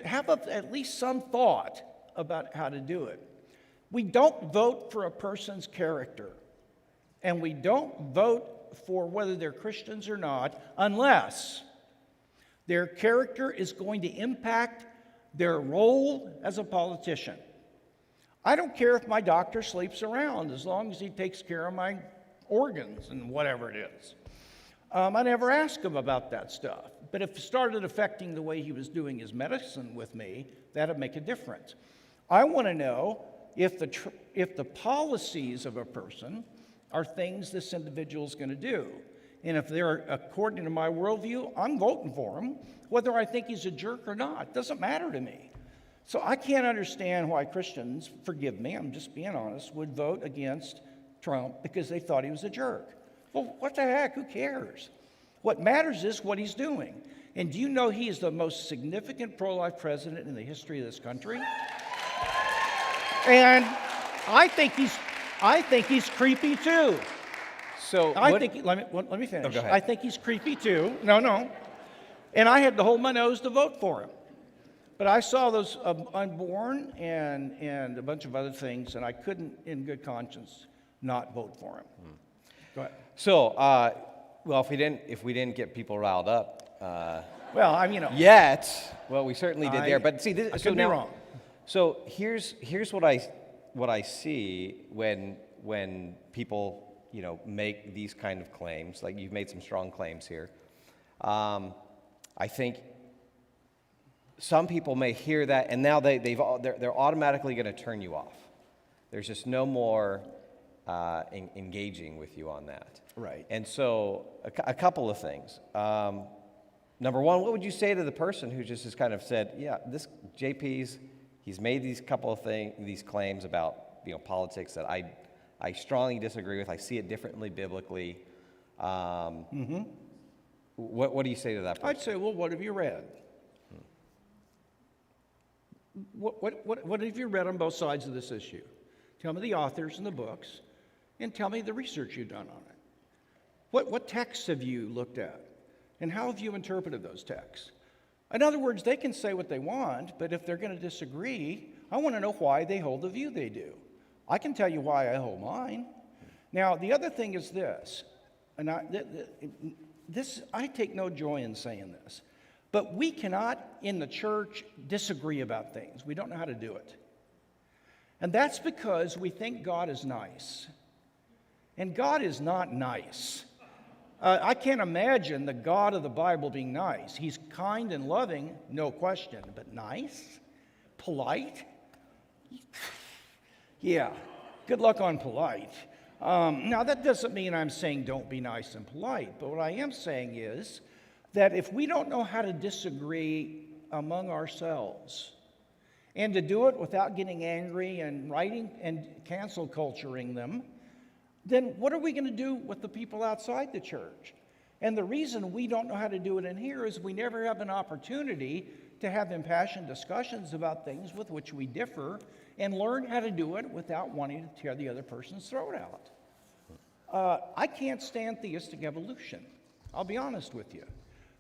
Have at least some thought about how to do it. We don't vote for a person's character, and we don't vote for whether they're Christians or not unless their character is going to impact their role as a politician. I don't care if my doctor sleeps around as long as he takes care of my organs and whatever it is. I never ask him about that stuff. But if it started affecting the way he was doing his medicine with me, that'd make a difference. I want to know if the policies of a person are things this individual is going to do. And if they're according to my worldview, I'm voting for him, whether I think he's a jerk or not. It doesn't matter to me. So I can't understand why Christians, forgive me, I'm just being honest, would vote against Trump because they thought he was a jerk. Well, what the heck? Who cares? What matters is what he's doing. And do you know he is the most significant pro-life president in the history of this country? And I think he's creepy too.
So
let me finish.
Oh, go ahead.
I think he's creepy too. No. And I had to hold my nose to vote for him. But I saw those unborn and a bunch of other things, and I couldn't, in good conscience, not vote for him. Go ahead.
So, well, if we didn't get people riled up, yet, well, we certainly did there. But see,
I could be wrong.
So here's what I see when people make these kind of claims. Like you've made some strong claims here. I think some people may hear that, and now they're automatically going to turn you off. There's just no more engaging with you on that.
Right.
And so a couple of things. Number one, what would you say to the person who just has kind of said, yeah, this he's made these couple of these claims about politics that I strongly disagree with. I see it differently biblically. What do you say to that person?
I'd say, well, what have you read? What have you read on both sides of this issue? Tell me the authors and the books, and tell me the research you've done on it. What texts have you looked at, and how have you interpreted those texts? In other words, they can say what they want, but if they're going to disagree, I want to know why they hold the view they do. I can tell you why I hold mine. Now, the other thing is this, and I take no joy in saying this, but we cannot, in the church, disagree about things. We don't know how to do it. And that's because we think God is nice. And God is not nice. I can't imagine the God of the Bible being nice. He's kind and loving, no question, but nice? Polite? Yeah, good luck on polite. Now, that doesn't mean I'm saying don't be nice and polite, but what I am saying is that if we don't know how to disagree among ourselves, and to do it without getting angry and writing and cancel culturing them, then what are we going to do with the people outside the church? And the reason we don't know how to do it in here is we never have an opportunity to have impassioned discussions about things with which we differ and learn how to do it without wanting to tear the other person's throat out. I can't stand theistic evolution. I'll be honest with you.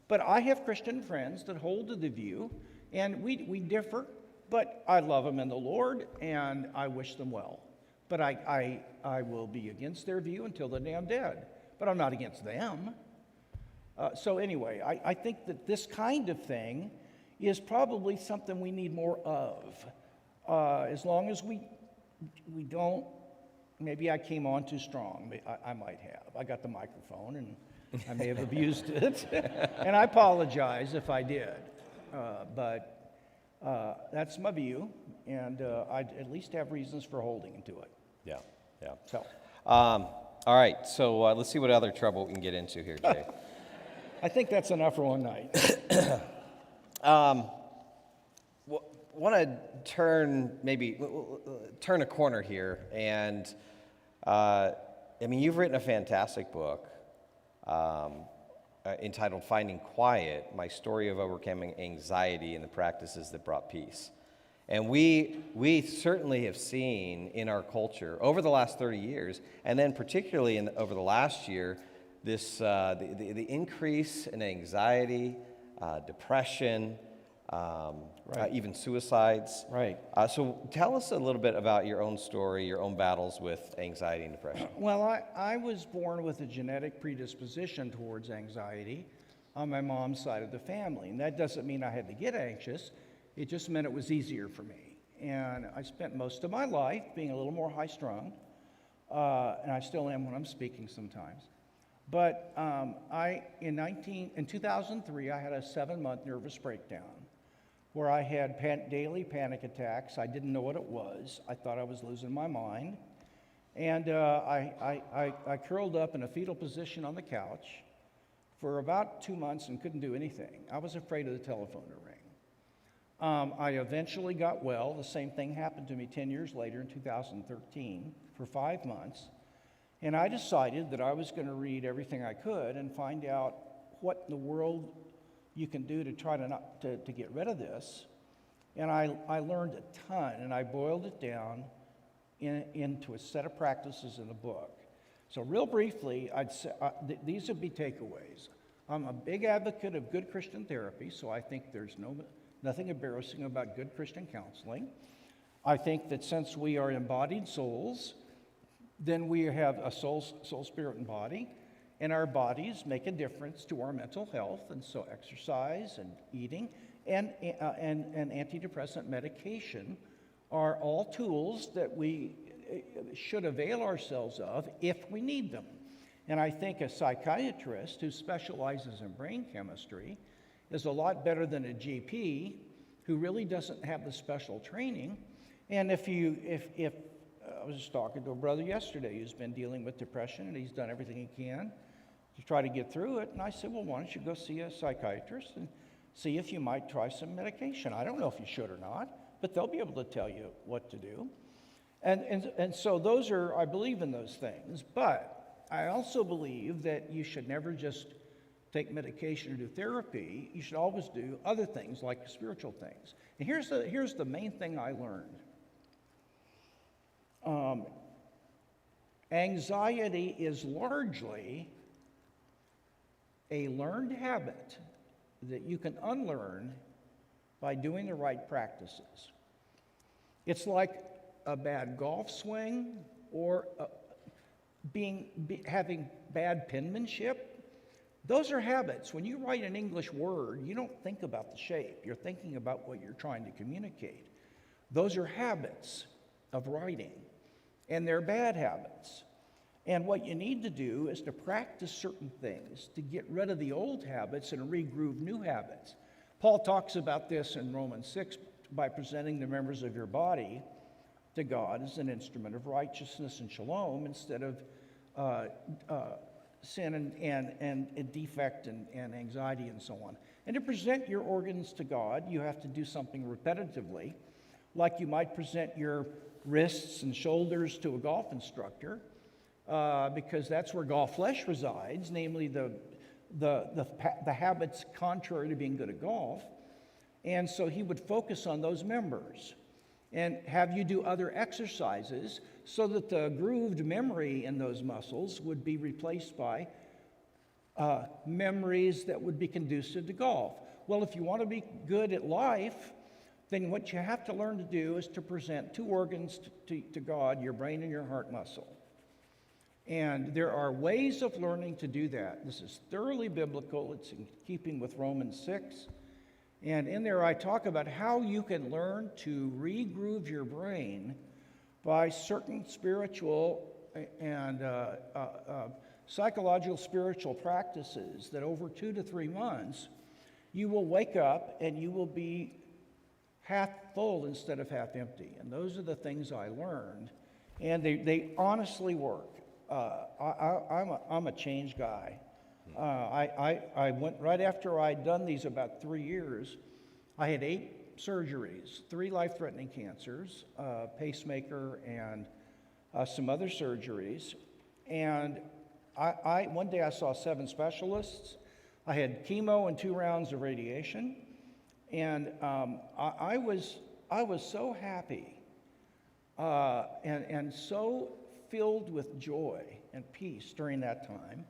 But I have Christian friends that hold to the view, and we differ, but I love them in the Lord, and I wish them well. But I will be against their view until the day I'm dead. But I'm not against them. So anyway, I think that this kind of thing is probably something we need more of. As long as we don't, maybe I came on too strong. I might have. I got the microphone, and I may have abused it. And I apologize if I did. But that's my view, and I at least have reasons for holding to it.
Yeah.
So,
all right, so let's see what other trouble we can get into here, Jay.
I think that's enough for one night.
Want to turn a corner here, and you've written a fantastic book entitled "Finding Quiet: My Story of Overcoming Anxiety and the Practices That Brought Peace." And we certainly have seen in our culture over the last 30 years, and then particularly over the last year, this the increase in anxiety, depression, even suicides.
Right.
So tell us a little bit about your own story, your own battles with anxiety and depression.
Well, I was born with a genetic predisposition towards anxiety on my mom's side of the family. And that doesn't mean I had to get anxious. It just meant it was easier for me. And I spent most of my life being a little more high-strung. And I still am when I'm speaking sometimes. But in 2003, I had a 7-month nervous breakdown where I had daily panic attacks. I didn't know what it was. I thought I was losing my mind. And I curled up in a fetal position on the couch for about 2 months and couldn't do anything. I was afraid of the telephone to ring. I eventually got well. The same thing happened to me 10 years later in 2013 for 5 months. And I decided that I was going to read everything I could and find out what in the world you can do to try to get rid of this. And I learned a ton, and I boiled it down into a set of practices in a book. So real briefly, I'd say, these would be takeaways. I'm a big advocate of good Christian therapy, so I think there's nothing embarrassing about good Christian counseling. I think that since we are embodied souls, then we have a soul, spirit, and body, and our bodies make a difference to our mental health, and so exercise and eating and antidepressant medication are all tools that we should avail ourselves of if we need them. And I think a psychiatrist who specializes in brain chemistry is a lot better than a GP who really doesn't have the special training. And if I was just talking to a brother yesterday who's been dealing with depression, and he's done everything he can to try to get through it. And I said, well, why don't you go see a psychiatrist and see if you might try some medication? I don't know if you should or not, but they'll be able to tell you what to do. And so those are, I believe in those things, but I also believe that you should never just take medication or do therapy. You should always do other things like spiritual things. And here's the main thing I learned. Anxiety is largely a learned habit that you can unlearn by doing the right practices. It's like a bad golf swing or having bad penmanship. Those are habits. When you write an English word, you don't think about the shape. You're thinking about what you're trying to communicate. Those are habits of writing, and they're bad habits. And what you need to do is to practice certain things to get rid of the old habits and regroove new habits. Paul talks about this in Romans 6 by presenting the members of your body to God as an instrument of righteousness and shalom instead of sin and defect and anxiety and so on. And to present your organs to God, you have to do something repetitively, like you might present your wrists and shoulders to a golf instructor, because that's where golf flesh resides, namely the habits contrary to being good at golf. And so he would focus on those members and have you do other exercises so that the grooved memory in those muscles would be replaced by memories that would be conducive to golf. Well, if you want to be good at life, then what you have to learn to do is to present two organs to God, your brain and your heart muscle. And there are ways of learning to do that. This is thoroughly biblical. It's in keeping with Romans 6. And in there I talk about how you can learn to regroove your brain by certain spiritual and psychological spiritual practices that over 2 to 3 months, you will wake up and you will be half full instead of half empty. And those are the things I learned. And they honestly work. I'm a changed guy. I went right after I'd done these about 3 years. I had 8 surgeries, 3 life-threatening cancers, pacemaker, and some other surgeries. And one day I saw 7 specialists. I had chemo and 2 rounds of radiation, and I was so happy and so filled with joy and peace during that time.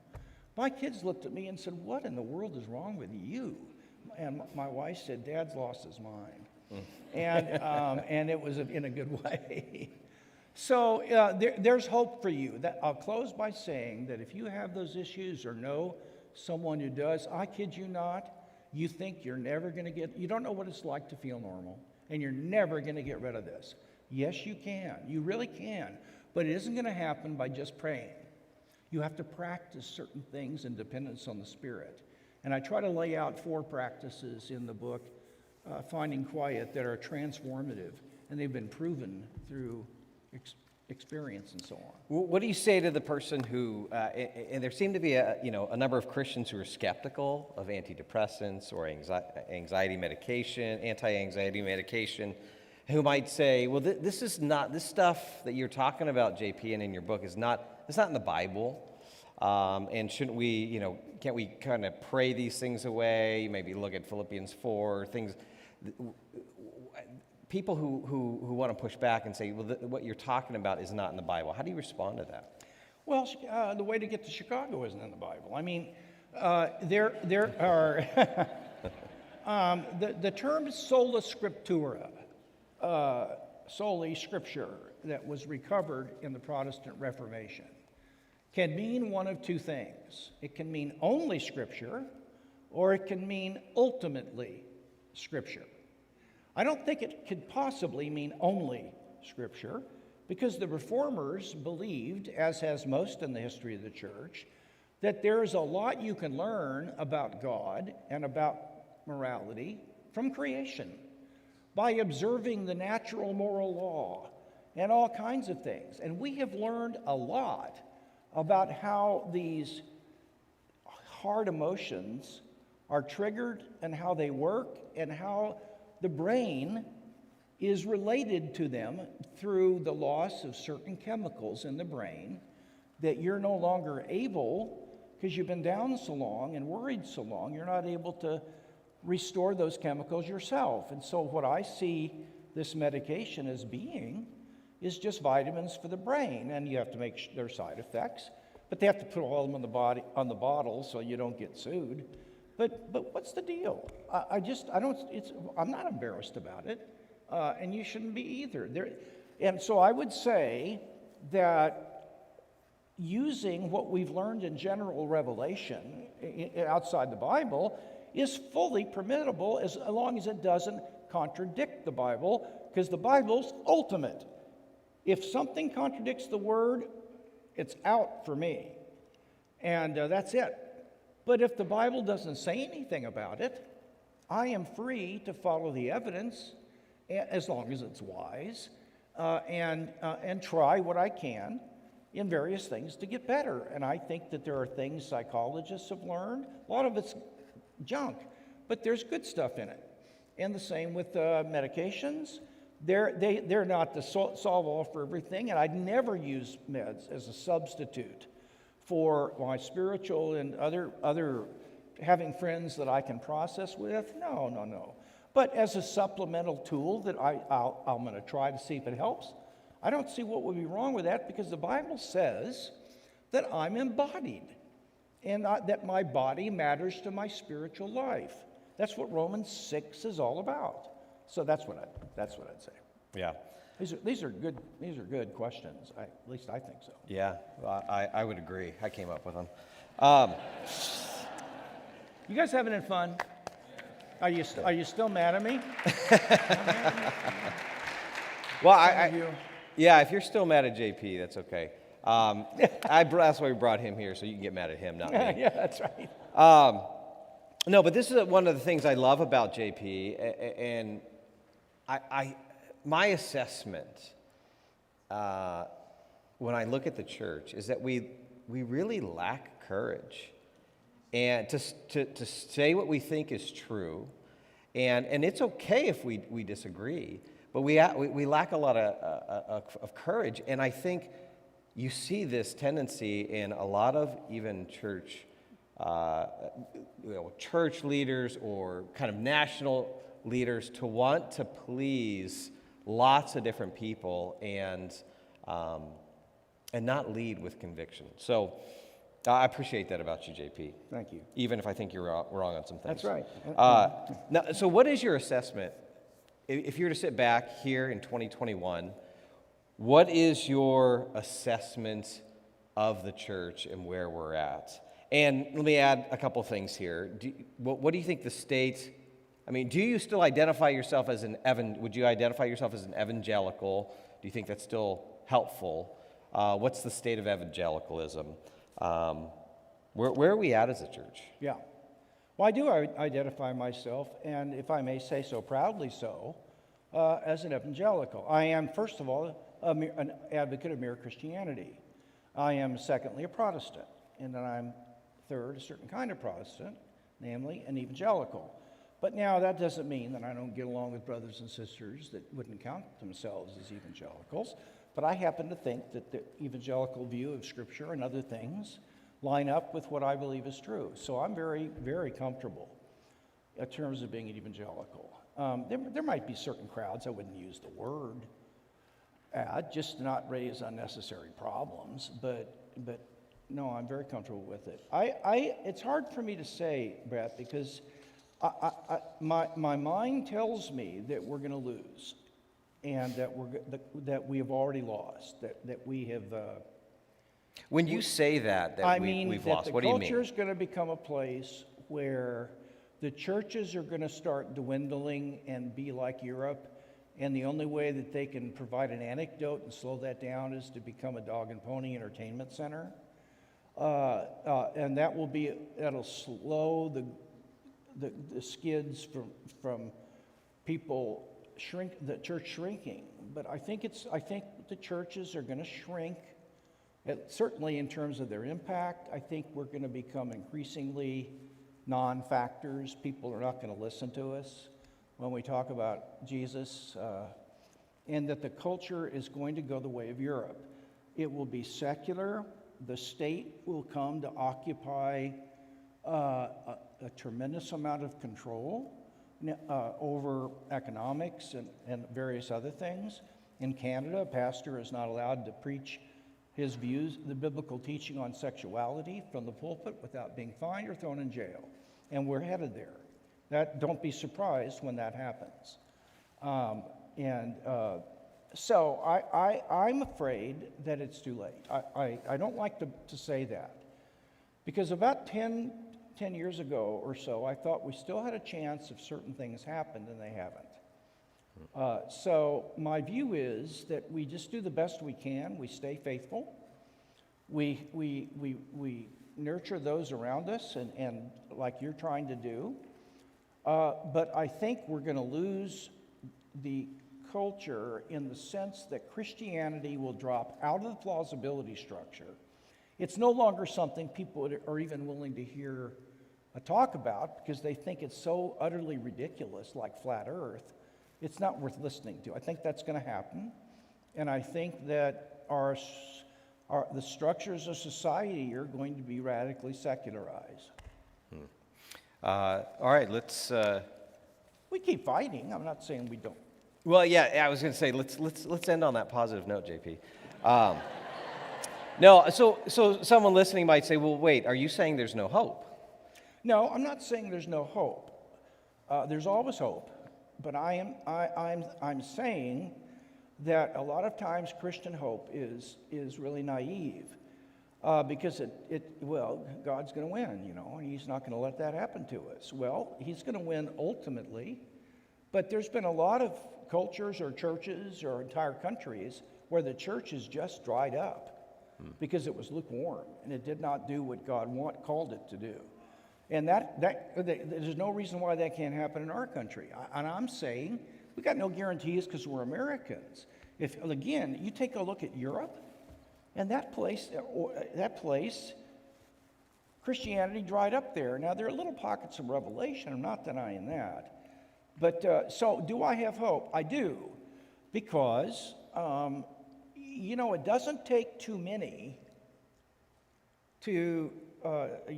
My kids looked at me and said, "What in the world is wrong with you?" And my wife said, Dad's lost his mind. And it was in a good way. So there's hope for you. I'll close by saying that if you have those issues or know someone who does, I kid you not, you think you're never going to you don't know what it's like to feel normal, and you're never going to get rid of this. Yes, you can. You really can. But it isn't going to happen by just praying. You have to practice certain things in dependence on the Spirit. And I try to lay out 4 practices in the book, Finding Quiet, that are transformative, and they've been proven through experience and so on.
What do you say to the person who, and there seem to be a number of Christians who are skeptical of antidepressants or anxiety medication, anti-anxiety medication, who might say, well, this stuff that you're talking about, JP, and in your book it's not in the Bible, and shouldn't we, can't we kind of pray these things away? Maybe look at Philippians 4, things. People who want to push back and say, well, what you're talking about is not in the Bible. How do you respond to that?
Well, the way to get to Chicago isn't in the Bible. I mean, there are the term sola scriptura, soli scripture, that was recovered in the Protestant Reformation, can mean one of 2 things. It can mean only Scripture, or it can mean ultimately Scripture. I don't think it could possibly mean only Scripture, because the Reformers believed, as has most in the history of the church, that there is a lot you can learn about God and about morality from creation by observing the natural moral law and all kinds of things. And we have learned a lot about how these hard emotions are triggered and how they work and how the brain is related to them through the loss of certain chemicals in the brain, that you're no longer able, because you've been down so long and worried so long, you're not able to restore those chemicals yourself. And so what I see this medication as being is just vitamins for the brain, and you have to make their side effects, but they have to put all of them on the bottle so you don't get sued. But what's the deal? I'm not embarrassed about it, and you shouldn't be either. And so I would say that using what we've learned in general revelation outside the Bible is fully permissible as long as it doesn't contradict the Bible, because the Bible's ultimate. If something contradicts the Word, it's out for me, and that's it. But if the Bible doesn't say anything about it, I am free to follow the evidence, as long as it's wise, and try what I can in various things to get better. And I think that there are things psychologists have learned. A lot of it's junk, but there's good stuff in it. And the same with medications. They're not the solve-all for everything, and I'd never use meds as a substitute for my spiritual and other having friends that I can process with. No. But as a supplemental tool that I'm going to try to see if it helps, I don't see what would be wrong with that, because the Bible says that I'm embodied and that my body matters to my spiritual life. That's what Romans 6 is all about. So that's what I'd say.
Yeah.
These are good questions. At least I think so.
Yeah, I would agree. I came up with them.
You guys having fun? Are you still mad at me?
Well, yeah, if you're still mad at JP, that's okay. That's why we brought him here, so you can get mad at him, not me.
Yeah, that's right.
No, but this is one of the things I love about JP, and my assessment when I look at the church is that we really lack courage, and to say what we think is true, and it's okay if we disagree, but we lack a lot of courage, and I think you see this tendency in a lot of even church leaders or kind of national leaders to want to please lots of different people and not lead with conviction. So I appreciate that about you, JP.
Thank you.
Even if I think you're wrong on some things.
That's right.
Now, so what is your assessment? If you were to sit back here in 2021, what is your assessment of the church and where we're at? And let me add a couple things here. What do you think the state, do you still identify yourself as would you identify yourself as an evangelical? Do you think that's still helpful? What's the state of evangelicalism? Where are we at as a church?
Yeah. Well, I do identify myself, and if I may say so proudly so, as an evangelical. I am, first of all, an advocate of mere Christianity. I am, secondly, a Protestant, and then I'm, third, a certain kind of Protestant, namely an evangelical. But now that doesn't mean that I don't get along with brothers and sisters that wouldn't count themselves as evangelicals, but I happen to think that the evangelical view of Scripture and other things line up with what I believe is true. So I'm very, very comfortable in terms of being an evangelical. There might be certain crowds I wouldn't use the word just to not raise unnecessary problems, but no, I'm very comfortable with it. It's hard for me to say, Brett, because my mind tells me that we're going to lose, and that we have already lost, that we have.
When you say that we've lost, what do you mean?
The culture is going to become a place where the churches are going to start dwindling and be like Europe, and the only way that they can provide an anecdote and slow that down is to become a dog and pony entertainment center, and that'll slow the skids from people the church shrinking. But I think the churches are going to shrink. Certainly in terms of their impact. I think we're going to become increasingly non-factors. People are not going to listen to us when we talk about Jesus, and that the culture is going to go the way of Europe. It will be secular. The state will come to occupy a tremendous amount of control over economics and various other things. In Canada, a pastor is not allowed to preach his views, the biblical teaching on sexuality from the pulpit without being fined or thrown in jail. And we're headed there. Don't be surprised when that happens. So I'm afraid that it's too late. I don't like to say that, because about 10 years ago or so, I thought we still had a chance if certain things happened, and they haven't. So my view is that we just do the best we can. We stay faithful. We nurture those around us, and like you're trying to do. But I think we're going to lose the culture in the sense that Christianity will drop out of the plausibility structure. It's no longer something people are even willing to hear talk about, because they think it's so utterly ridiculous, like flat Earth. It's not worth listening to. I think that's going to happen, and I think that the structures of society are going to be radically secularized.
All right, let's.
We keep fighting. I'm not saying we don't.
Well, yeah, I was going to say let's end on that positive note, JP. No, so someone listening might say, well, wait, are you saying there's no hope?
No, I'm not saying there's no hope. There's always hope. But I'm saying that a lot of times Christian hope is really naive, because God's going to win, and He's not going to let that happen to us. Well, He's going to win ultimately, but there's been a lot of cultures or churches or entire countries where the church has just dried up because it was lukewarm and it did not do what God called it to do. And there's no reason why that can't happen in our country. And I'm saying we got no guarantees because we're Americans. If, again, you take a look at Europe, and that place, Christianity dried up there. Now, there are little pockets of revelation. I'm not denying that. But so do I have hope? I do, because, it doesn't take too many to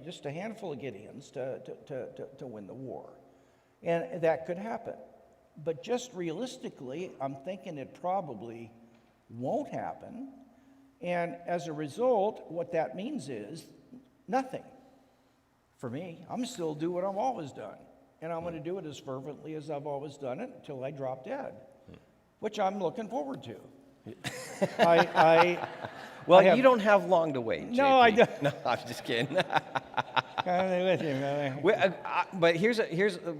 just a handful of Gideons to win the war. And that could happen. But just realistically, I'm thinking it probably won't happen. And as a result, what that means is Nothing for me. I'm still do what I've always done. And I'm going to do it as fervently as I've always done it until I drop dead, which I'm looking forward to.
Well, you don't have long to wait,
No,
JP.
I don't.
No, I'm just kidding.
With you, man.
But here's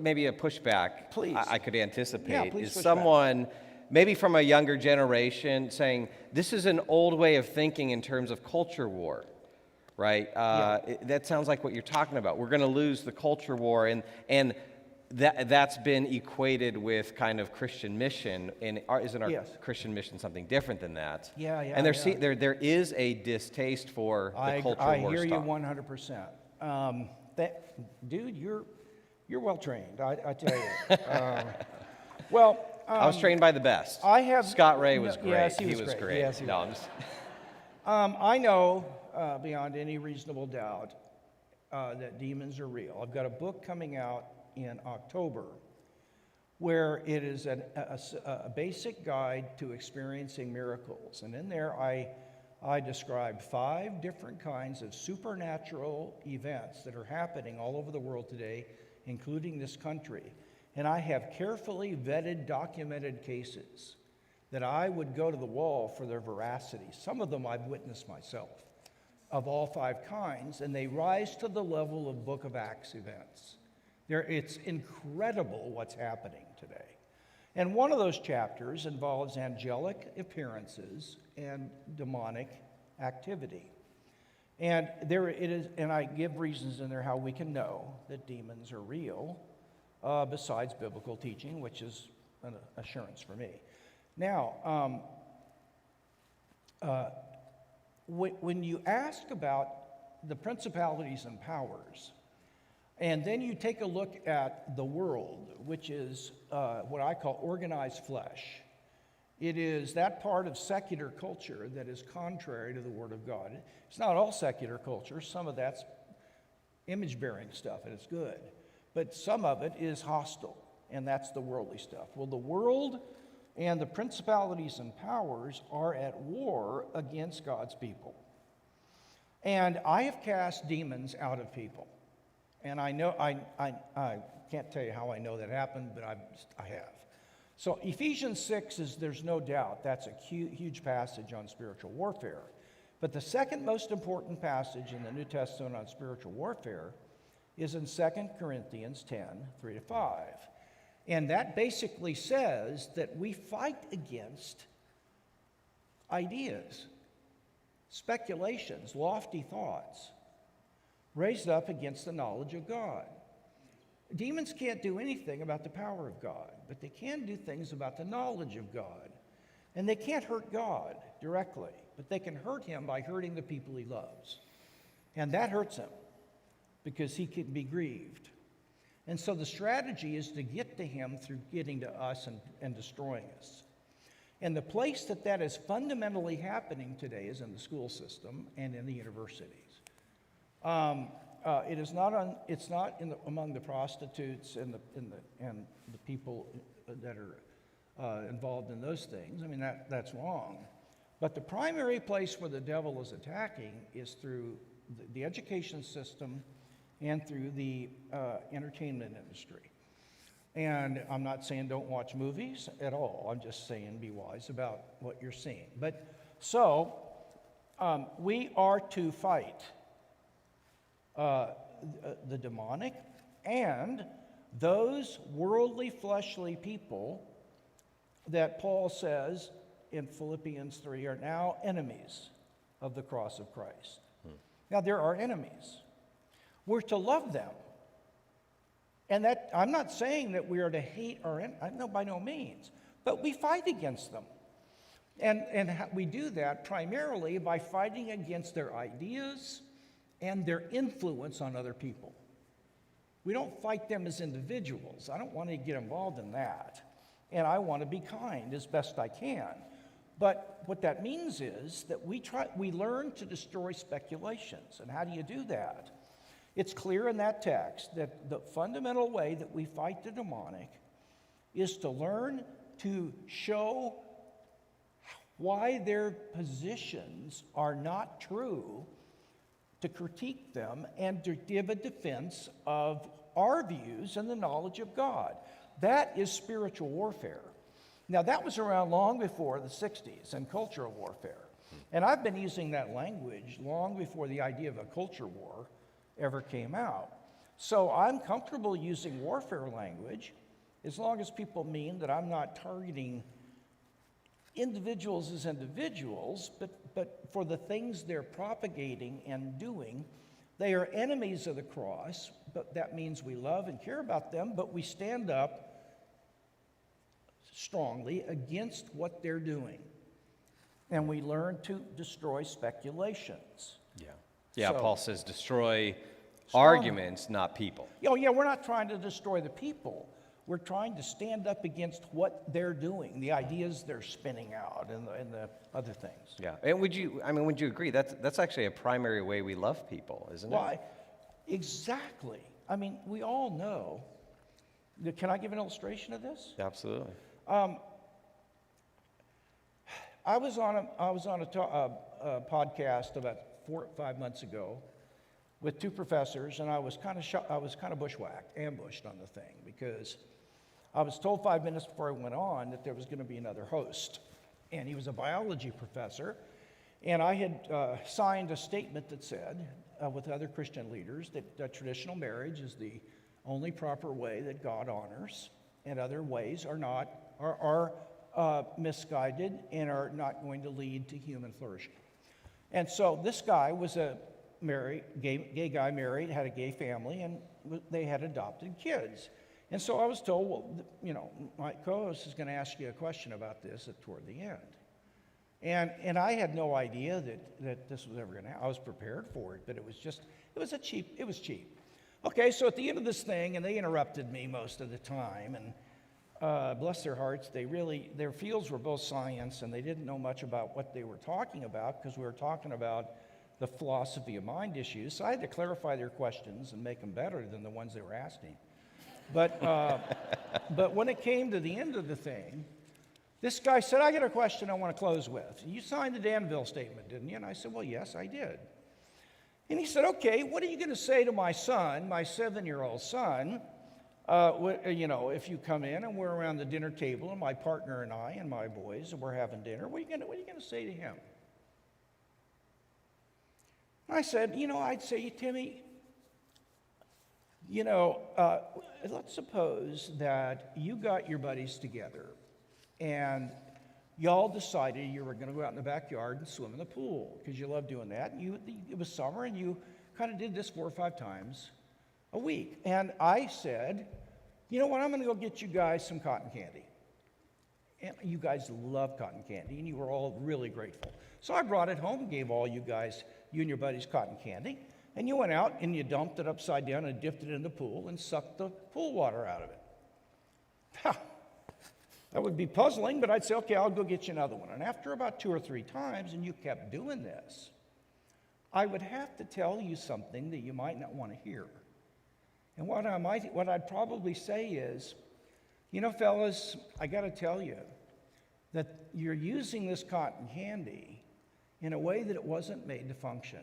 maybe a pushback
Please.
I could anticipate.
Yeah, please
is
push
someone, maybe from a younger generation, saying, this is an old way of thinking in terms of culture war, right? That sounds like what you're talking about. We're going to lose the culture war, and that's been equated with kind of Christian mission. And isn't our
Yes.
Christian mission something different than that?
Yeah.
And there is a distaste for the culture war
I hear you
stuff.
100%. Dude, you're well trained. I tell you.
I was trained by the best. Scott Ray was great.
Yes, he
was
was
great.
great. Yes, he
No,
was. I know beyond any reasonable doubt that demons are real. I've got a book coming out in October where it is a basic guide to experiencing miracles. And in there I describe 5 different kinds of supernatural events that are happening all over the world today, including this country. And I have carefully vetted, documented cases that I would go to the wall for their veracity. Some of them I've witnessed myself, of all 5 kinds, and they rise to the level of Book of Acts events. It's incredible what's happening today. And one of those chapters involves angelic appearances and demonic activity. And there it is, and I give reasons in there how we can know that demons are real, besides biblical teaching, which is an assurance for me. Now, when you ask about the principalities and powers, and then you take a look at the world, which is what I call organized flesh. It is that part of secular culture that is contrary to the Word of God. It's not all secular culture. Some of that's image-bearing stuff, and it's good. But some of it is hostile, and that's the worldly stuff. Well, the world and the principalities and powers are at war against God's people. And I have cast demons out of people. And I know, I can't tell you how I know that happened, but I have. So Ephesians 6 is, there's no doubt, that's a huge passage on spiritual warfare. But the second most important passage in the New Testament on spiritual warfare is in 2 Corinthians 10, 3-5. And that basically says that we fight against ideas, speculations, lofty thoughts, raised up against the knowledge of God. Demons can't do anything about the power of God, but they can do things about the knowledge of God. And they can't hurt God directly, but they can hurt him by hurting the people he loves. And that hurts him because he can be grieved. And so the strategy is to get to him through getting to us and destroying us. And the place that is fundamentally happening today is in the school system and in the universities. It's not among the prostitutes and the people that are involved in those things. I mean, that's wrong. But the primary place where the devil is attacking is through the education system and through the entertainment industry. And I'm not saying don't watch movies at all. I'm just saying be wise about what you're seeing. But so we are to fight the demonic and those worldly, fleshly people that Paul says in Philippians 3 are now enemies of the cross of Christ. Now, there are enemies. We're to love them. And that I'm not saying that we are to hate our enemies, no, by no means. But we fight against them. And we do that primarily by fighting against their ideas and their influence on other people. We don't fight them as individuals. I don't want to get involved in that. And I want to be kind as best I can. But what that means is that we learn to destroy speculations. And how do you do that? It's clear in that text that the fundamental way that we fight the demonic is to learn to show why their positions are not true to critique them and to give a defense of our views and the knowledge of God. That is spiritual warfare. Now, that was around long before the 60s and cultural warfare. And I've been using that language long before the idea of a culture war ever came out. So I'm comfortable using warfare language as long as people mean that I'm not targeting individuals as individuals, but for the things they're propagating and doing. They are enemies of the cross, but that means we love and care about them, but we stand up strongly against what they're doing. And we learn to destroy speculations.
Yeah,
So-
Paul says destroy
Strong.
arguments, not people.
Oh, yeah, we're not trying to destroy the people. We're trying to stand up against what they're doing, the ideas they're spinning out, and the other things.
Yeah, and would you agree that's actually a primary way we love people, isn't it?
Why? Exactly. I mean, we all know. Can I give an illustration of this?
Absolutely.
I was on a podcast about 4 or 5 months ago with two professors, and I was kind of bushwhacked, ambushed on the thing, because I was told 5 minutes before I went on that there was going to be another host, and he was a biology professor, and I had signed a statement that said, with other Christian leaders, that traditional marriage is the only proper way that God honors, and other ways are misguided and are not going to lead to human flourishing. And so this guy was a gay guy, married, had a gay family, and they had adopted kids. And so I was told, well, my co-host is going to ask you a question about this toward the end. And I had no idea that this was ever going to happen. I was prepared for it, but it was cheap. Okay, so at the end of this thing, and they interrupted me most of the time, and bless their hearts, their fields were both science, and they didn't know much about what they were talking about, because we were talking about the philosophy of mind issues. So I had to clarify their questions and make them better than the ones they were asking. But when it came to the end of the thing, this guy said, I got a question I want to close with. You signed the Danville statement, didn't you? And I said, well, yes, I did. And he said, okay, what are you going to say to my son, my 7-year-old son, if you come in and we're around the dinner table and my partner and I and my boys and we're having dinner, what are you going to say to him? I said, I'd say, Timmy, let's suppose that you got your buddies together and y'all decided you were going to go out in the backyard and swim in the pool because you love doing that. It was summer and you kind of did this 4 or 5 times a week. And I said, you know what, I'm going to go get you guys some cotton candy. And you guys love cotton candy, and you were all really grateful. So I brought it home and gave all you guys, you and your buddies, cotton candy. And you went out and you dumped it upside down and dipped it in the pool and sucked the pool water out of it. That would be puzzling, but I'd say, okay, I'll go get you another one. And after about 2 or 3 times, and you kept doing this, I would have to tell you something that you might not want to hear. And what I'd probably say is, fellas, I got to tell you that you're using this cotton candy in a way that it wasn't made to function.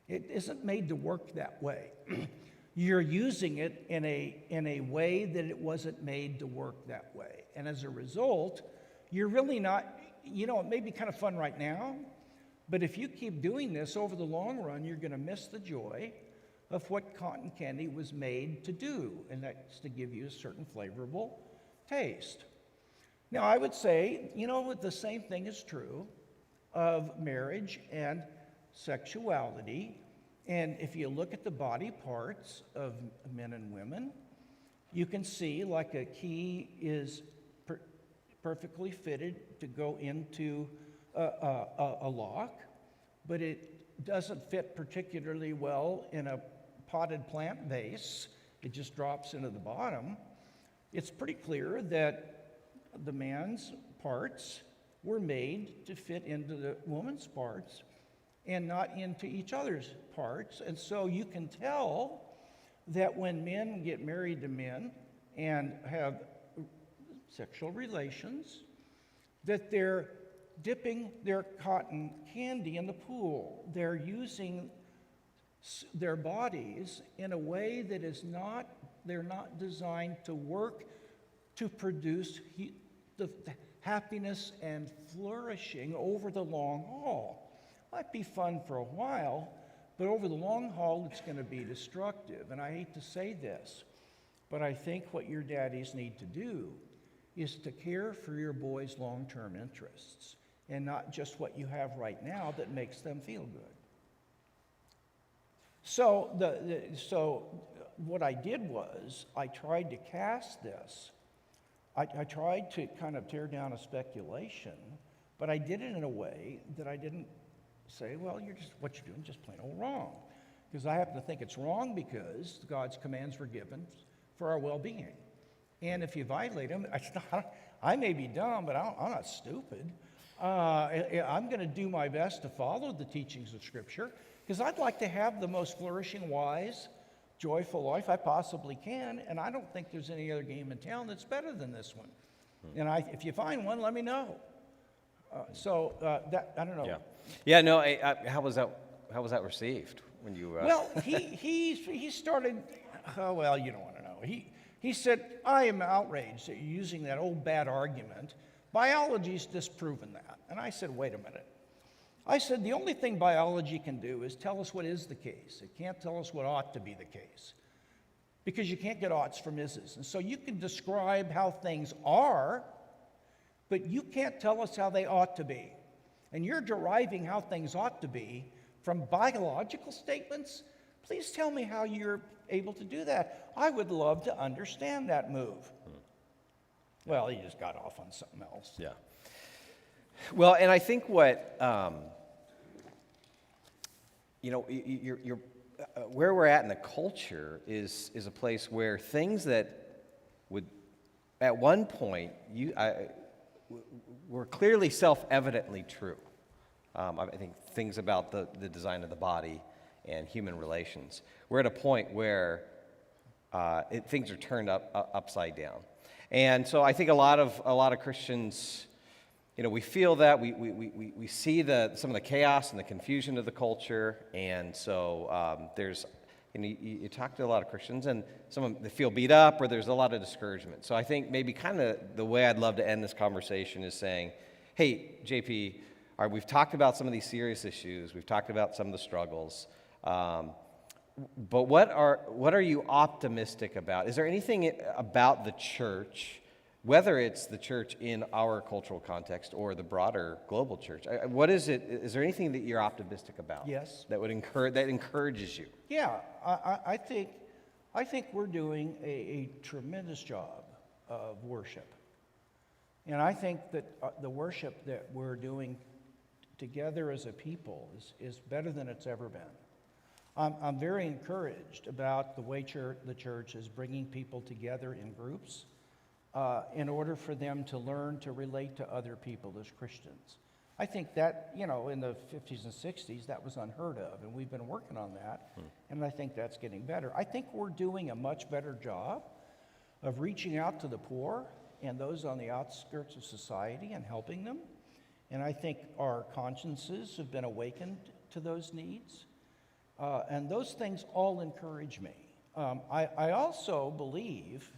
It isn't made to work that way. You're using it in a way that it wasn't made to work that way. And as a result, you're really not, it may be kind of fun right now, but if you keep doing this over the long run, you're going to miss the joy of what cotton candy was made to do, and that's to give you a certain flavorful taste. Now, I would say, the same thing is true of marriage and sexuality. And if you look at the body parts of men and women, you can see like a key is perfectly fitted to go into a lock, but it doesn't fit particularly well in a potted plant vase. It just drops into the bottom. It's pretty clear that the man's parts were made to fit into the woman's parts and not into each other's parts. And so you can tell that when men get married to men and have sexual relations, that they're dipping their cotton candy in the pool. They're using their bodies in a way that they're not designed to work to produce the happiness and flourishing over the long haul. Might be fun for a while, but over the long haul, it's going to be destructive. And I hate to say this, but I think what your daddies need to do is to care for your boys' long-term interests and not just what you have right now that makes them feel good. So, so what I did was I tried to cast this. I tried to kind of tear down a speculation, but I did it in a way that I didn't say, well, what you're doing is just plain old wrong. Because I happen to think it's wrong because God's commands were given for our well-being. And if you violate them, I may be dumb, but I'm not stupid. I'm going to do my best to follow the teachings of Scripture because I'd like to have the most flourishing, wise, joyful life I possibly can, and I don't think there's any other game in town that's better than this one. And if you find one, let me know. That I don't know.
Yeah. No. How was that received when you?
Well, he started. Oh, well, you don't want to know. He said, "I am outraged that you're using that old bad argument. Biology's disproven that." And I said, "Wait a minute." I said, "The only thing biology can do is tell us what is the case. It can't tell us what ought to be the case. Because you can't get oughts from is's. And so you can describe how things are, but you can't tell us how they ought to be. And you're deriving how things ought to be from biological statements. Please tell me how you're able to do that. I would love to understand that move." Well, he just got off on something else.
Yeah. Well, and I think what you're where we're at in the culture is a place where things that would, at one point, were clearly self-evidently true. I think things about the design of the body and human relations. We're at a point where things are turned upside down, and so I think a lot of Christians, we feel that we see some of the chaos and the confusion of the culture, and so there's. You talk to a lot of Christians, and some of them they feel beat up, or there's a lot of discouragement. So I think maybe kind of the way I'd love to end this conversation is saying, "Hey, JP, all right, we've talked about some of these serious issues. We've talked about some of the struggles, but what are you optimistic about? Is there anything about the church, whether it's the church in our cultural context or the broader global church? What is it? Is there anything that you're optimistic about?
Yes.
That encourages you?
Yeah, I think we're doing a tremendous job of worship. And I think that the worship that we're doing together as a people is better than it's ever been. I'm very encouraged about the way the church is bringing people together in groups in order for them to learn to relate to other people as Christians. I think that, in the 50s and 60s, that was unheard of, and we've been working on that, and I think that's getting better. I think we're doing a much better job of reaching out to the poor and those on the outskirts of society and helping them, and I think our consciences have been awakened to those needs, and those things all encourage me. I also believe,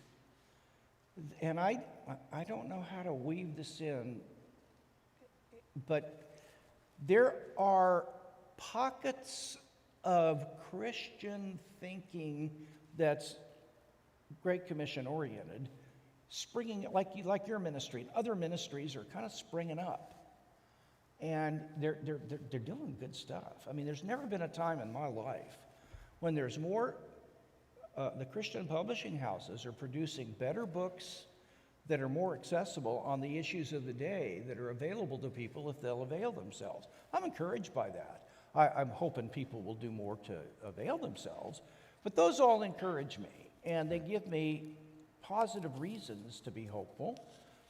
and I don't know how to weave this in, but there are pockets of Christian thinking that's Great Commission oriented, springing like your ministry and other ministries are kind of springing up, and they're doing good stuff. I mean, there's never been a time in my life when there's more. The Christian publishing houses are producing better books that are more accessible on the issues of the day that are available to people if they'll avail themselves. I'm encouraged by that. I'm hoping people will do more to avail themselves, but those all encourage me, and they give me positive reasons to be hopeful,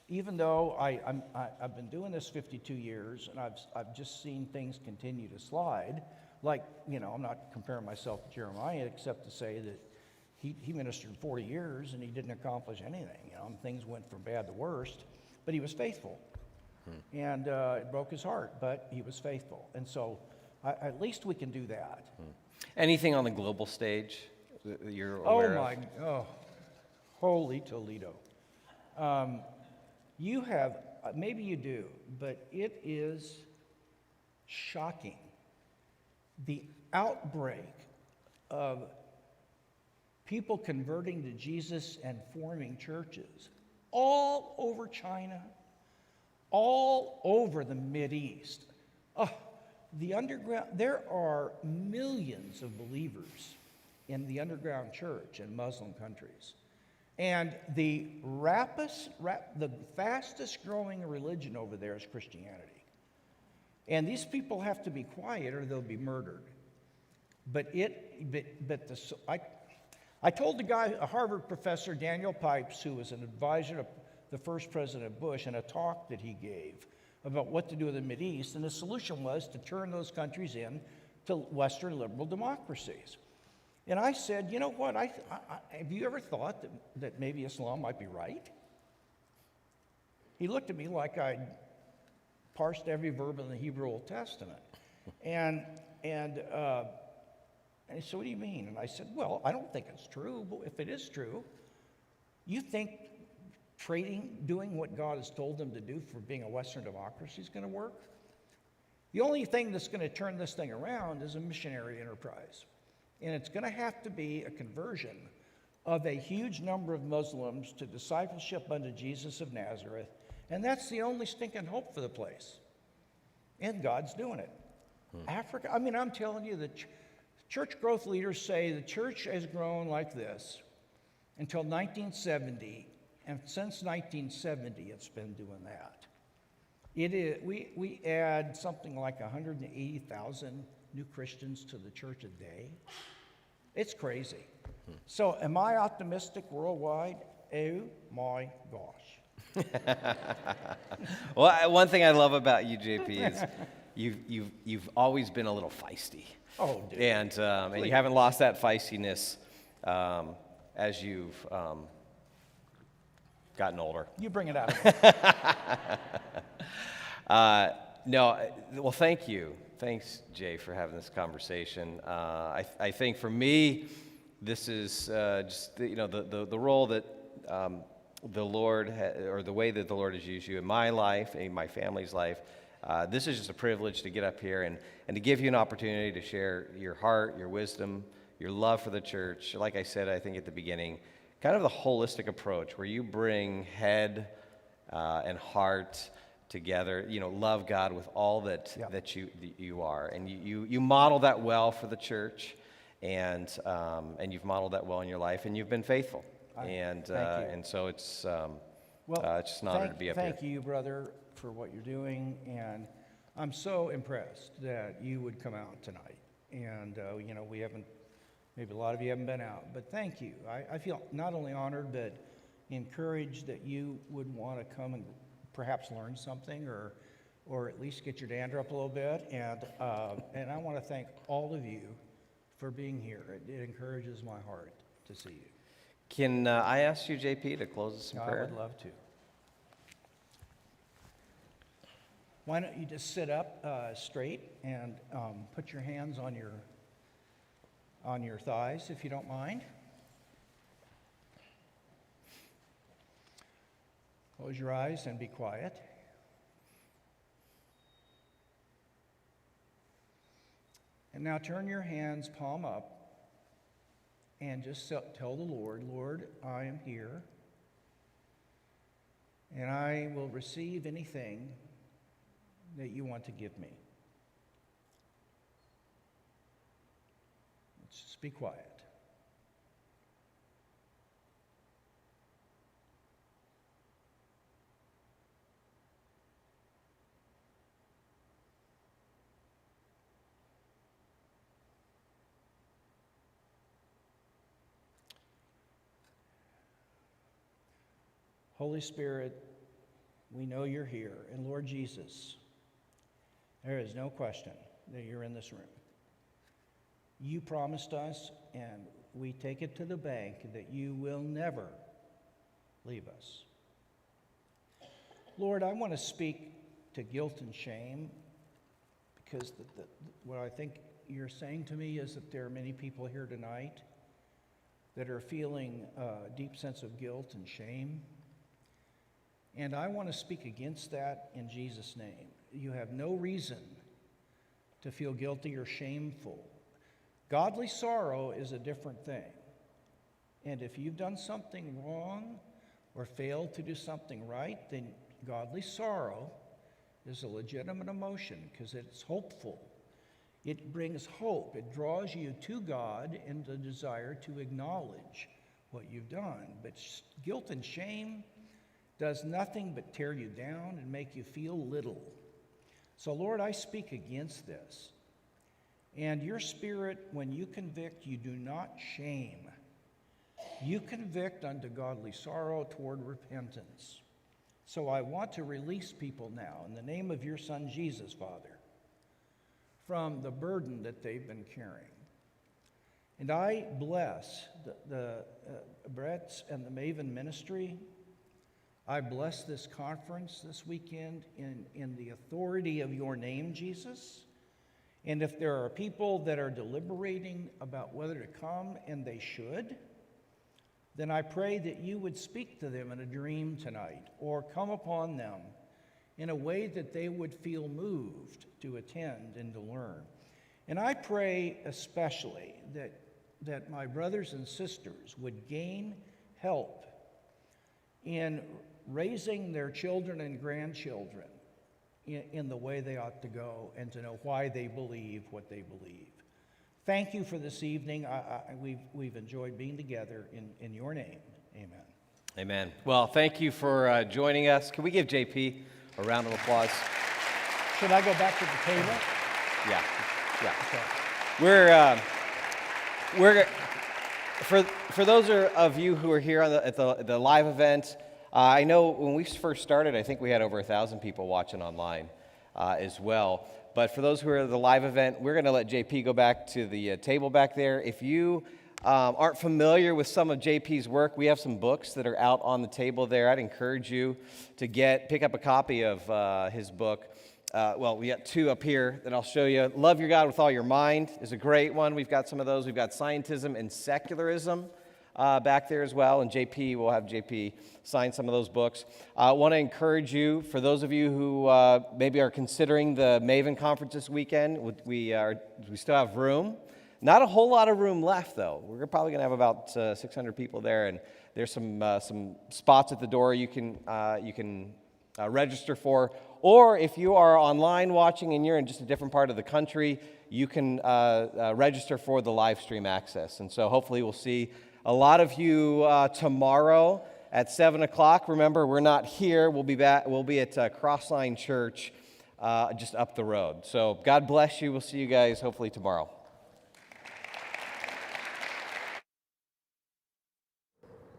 even though I've been doing this 52 years, and I've just seen things continue to slide. Like, I'm not comparing myself to Jeremiah, except to say that he ministered 40 years and he didn't accomplish anything. Things went from bad to worst, but he was faithful. And it broke his heart, but he was faithful. And so at least we can do that.
Anything on the global stage that you're aware of?
Oh, holy Toledo. You have, maybe you do, but it is shocking. The outbreak of people converting to Jesus and forming churches all over China, all over the Mideast. Oh, the underground, there are millions of believers in the underground church in Muslim countries. And the fastest growing religion over there is Christianity. And these people have to be quiet or they'll be murdered. I told the guy, a Harvard professor, Daniel Pipes, who was an advisor to the first President Bush, in a talk that he gave about what to do with the Mideast, and the solution was to turn those countries in to Western liberal democracies. And I said, you know what, have you ever thought that maybe Islam might be right? He looked at me like I'd parsed every verb in the Hebrew Old Testament. And he said, what do you mean? And I said, well, I don't think it's true, but if it is true, you think doing what God has told them to do for being a Western democracy is going to work? The only thing that's going to turn this thing around is a missionary enterprise. And it's going to have to be a conversion of a huge number of Muslims to discipleship unto Jesus of Nazareth. And that's the only stinking hope for the place. And God's doing it. Africa, I mean, I'm telling you, the church growth leaders say the church has grown like this until 1970. And since 1970, it's been doing that. It is, we add something like 180,000 new Christians to the church a day. It's crazy. So am I optimistic worldwide? Oh my gosh.
Well, one thing I love about you, JP, is you've always been a little feisty.
Oh, dude.
And you haven't lost that feistiness as you've gotten older.
You bring it out.
Well, thank you. Thanks, Jay, for having this conversation. I think for me, this is just the role that the Lord or the way that the Lord has used you in my life, in my family's life. This is just a privilege to get up here and to give you an opportunity to share your heart, your wisdom, your love for the church. Like I said, I think at the beginning, kind of the holistic approach where you bring head and heart together, love God with all that you are, and you model that well for the church, and you've modeled that well in your life, and you've been faithful, and so it's just an honor to be up here.
Thank you, brother, for what you're doing, and I'm so impressed that you would come out tonight, and we haven't. Maybe a lot of you haven't been out, but thank you. I feel not only honored, but encouraged that you would want to come and perhaps learn something or at least get your dander up a little bit. And I want to thank all of you for being here. It encourages my heart to see you.
Can I ask you, JP, to close us in prayer?
I would love to. Why don't you just sit up straight and put your hands on your thighs, if you don't mind. Close your eyes and be quiet. And now turn your hands palm up and just tell the Lord, Lord, I am here, and I will receive anything that you want to give me. Just be quiet. Holy Spirit, we know you're here. And Lord Jesus, there is no question that you're in this room. You promised us, and we take it to the bank, that you will never leave us. Lord, I want to speak to guilt and shame, because what I think you're saying to me is that there are many people here tonight that are feeling a deep sense of guilt and shame. And I want to speak against that in Jesus' name. You have no reason to feel guilty or shameful. Godly sorrow is a different thing. And if you've done something wrong or failed to do something right, then godly sorrow is a legitimate emotion because it's hopeful. It brings hope. It draws you to God in the desire to acknowledge what you've done. But guilt and shame does nothing but tear you down and make you feel little. So, Lord, I speak against this. And your Spirit, when you convict, you do not shame. You convict unto godly sorrow toward repentance. So I want to release people now in the name of your Son, Jesus, Father, from the burden that they've been carrying. And I bless the Brett's and the MAVEN ministry. I bless this conference this weekend in the authority of your name, Jesus. And if there are people that are deliberating about whether to come, and they should, then I pray that you would speak to them in a dream tonight or come upon them in a way that they would feel moved to attend and to learn. And I pray especially that my brothers and sisters would gain help in raising their children and grandchildren in the way they ought to go and to know why they believe what they believe. Thank you for this evening. We've enjoyed being together in your name. Amen.
Amen. Well, thank you for joining us. Can we give J.P. a round of applause?
Should I go back to the table?
Yeah.
Okay.
We're for those of you who are here at the live event. I know when we first started, I think we had over 1,000 people watching online as well. But for those who are at the live event, we're going to let JP go back to the table back there. If you aren't familiar with some of JP's work, we have some books that are out on the table there. I'd encourage you to pick up a copy of his book. Well, we got two up here that I'll show you. Love Your God with All Your Mind is a great one. We've got some of those. We've got Scientism and Secularism back there as well, and we'll have JP sign some of those books. I want to encourage you, for those of you who maybe are considering the MAVEN conference this weekend, we still have room. Not a whole lot of room left, though. We're probably going to have about 600 people there, and there's some spots at the door you can register for. Or if you are online watching and you're in just a different part of the country, you can register for the live stream access. And so hopefully we'll see a lot of you tomorrow at 7 o'clock. Remember, we're not here. We'll be at Crossline Church just up the road. So God bless you. We'll see you guys hopefully tomorrow.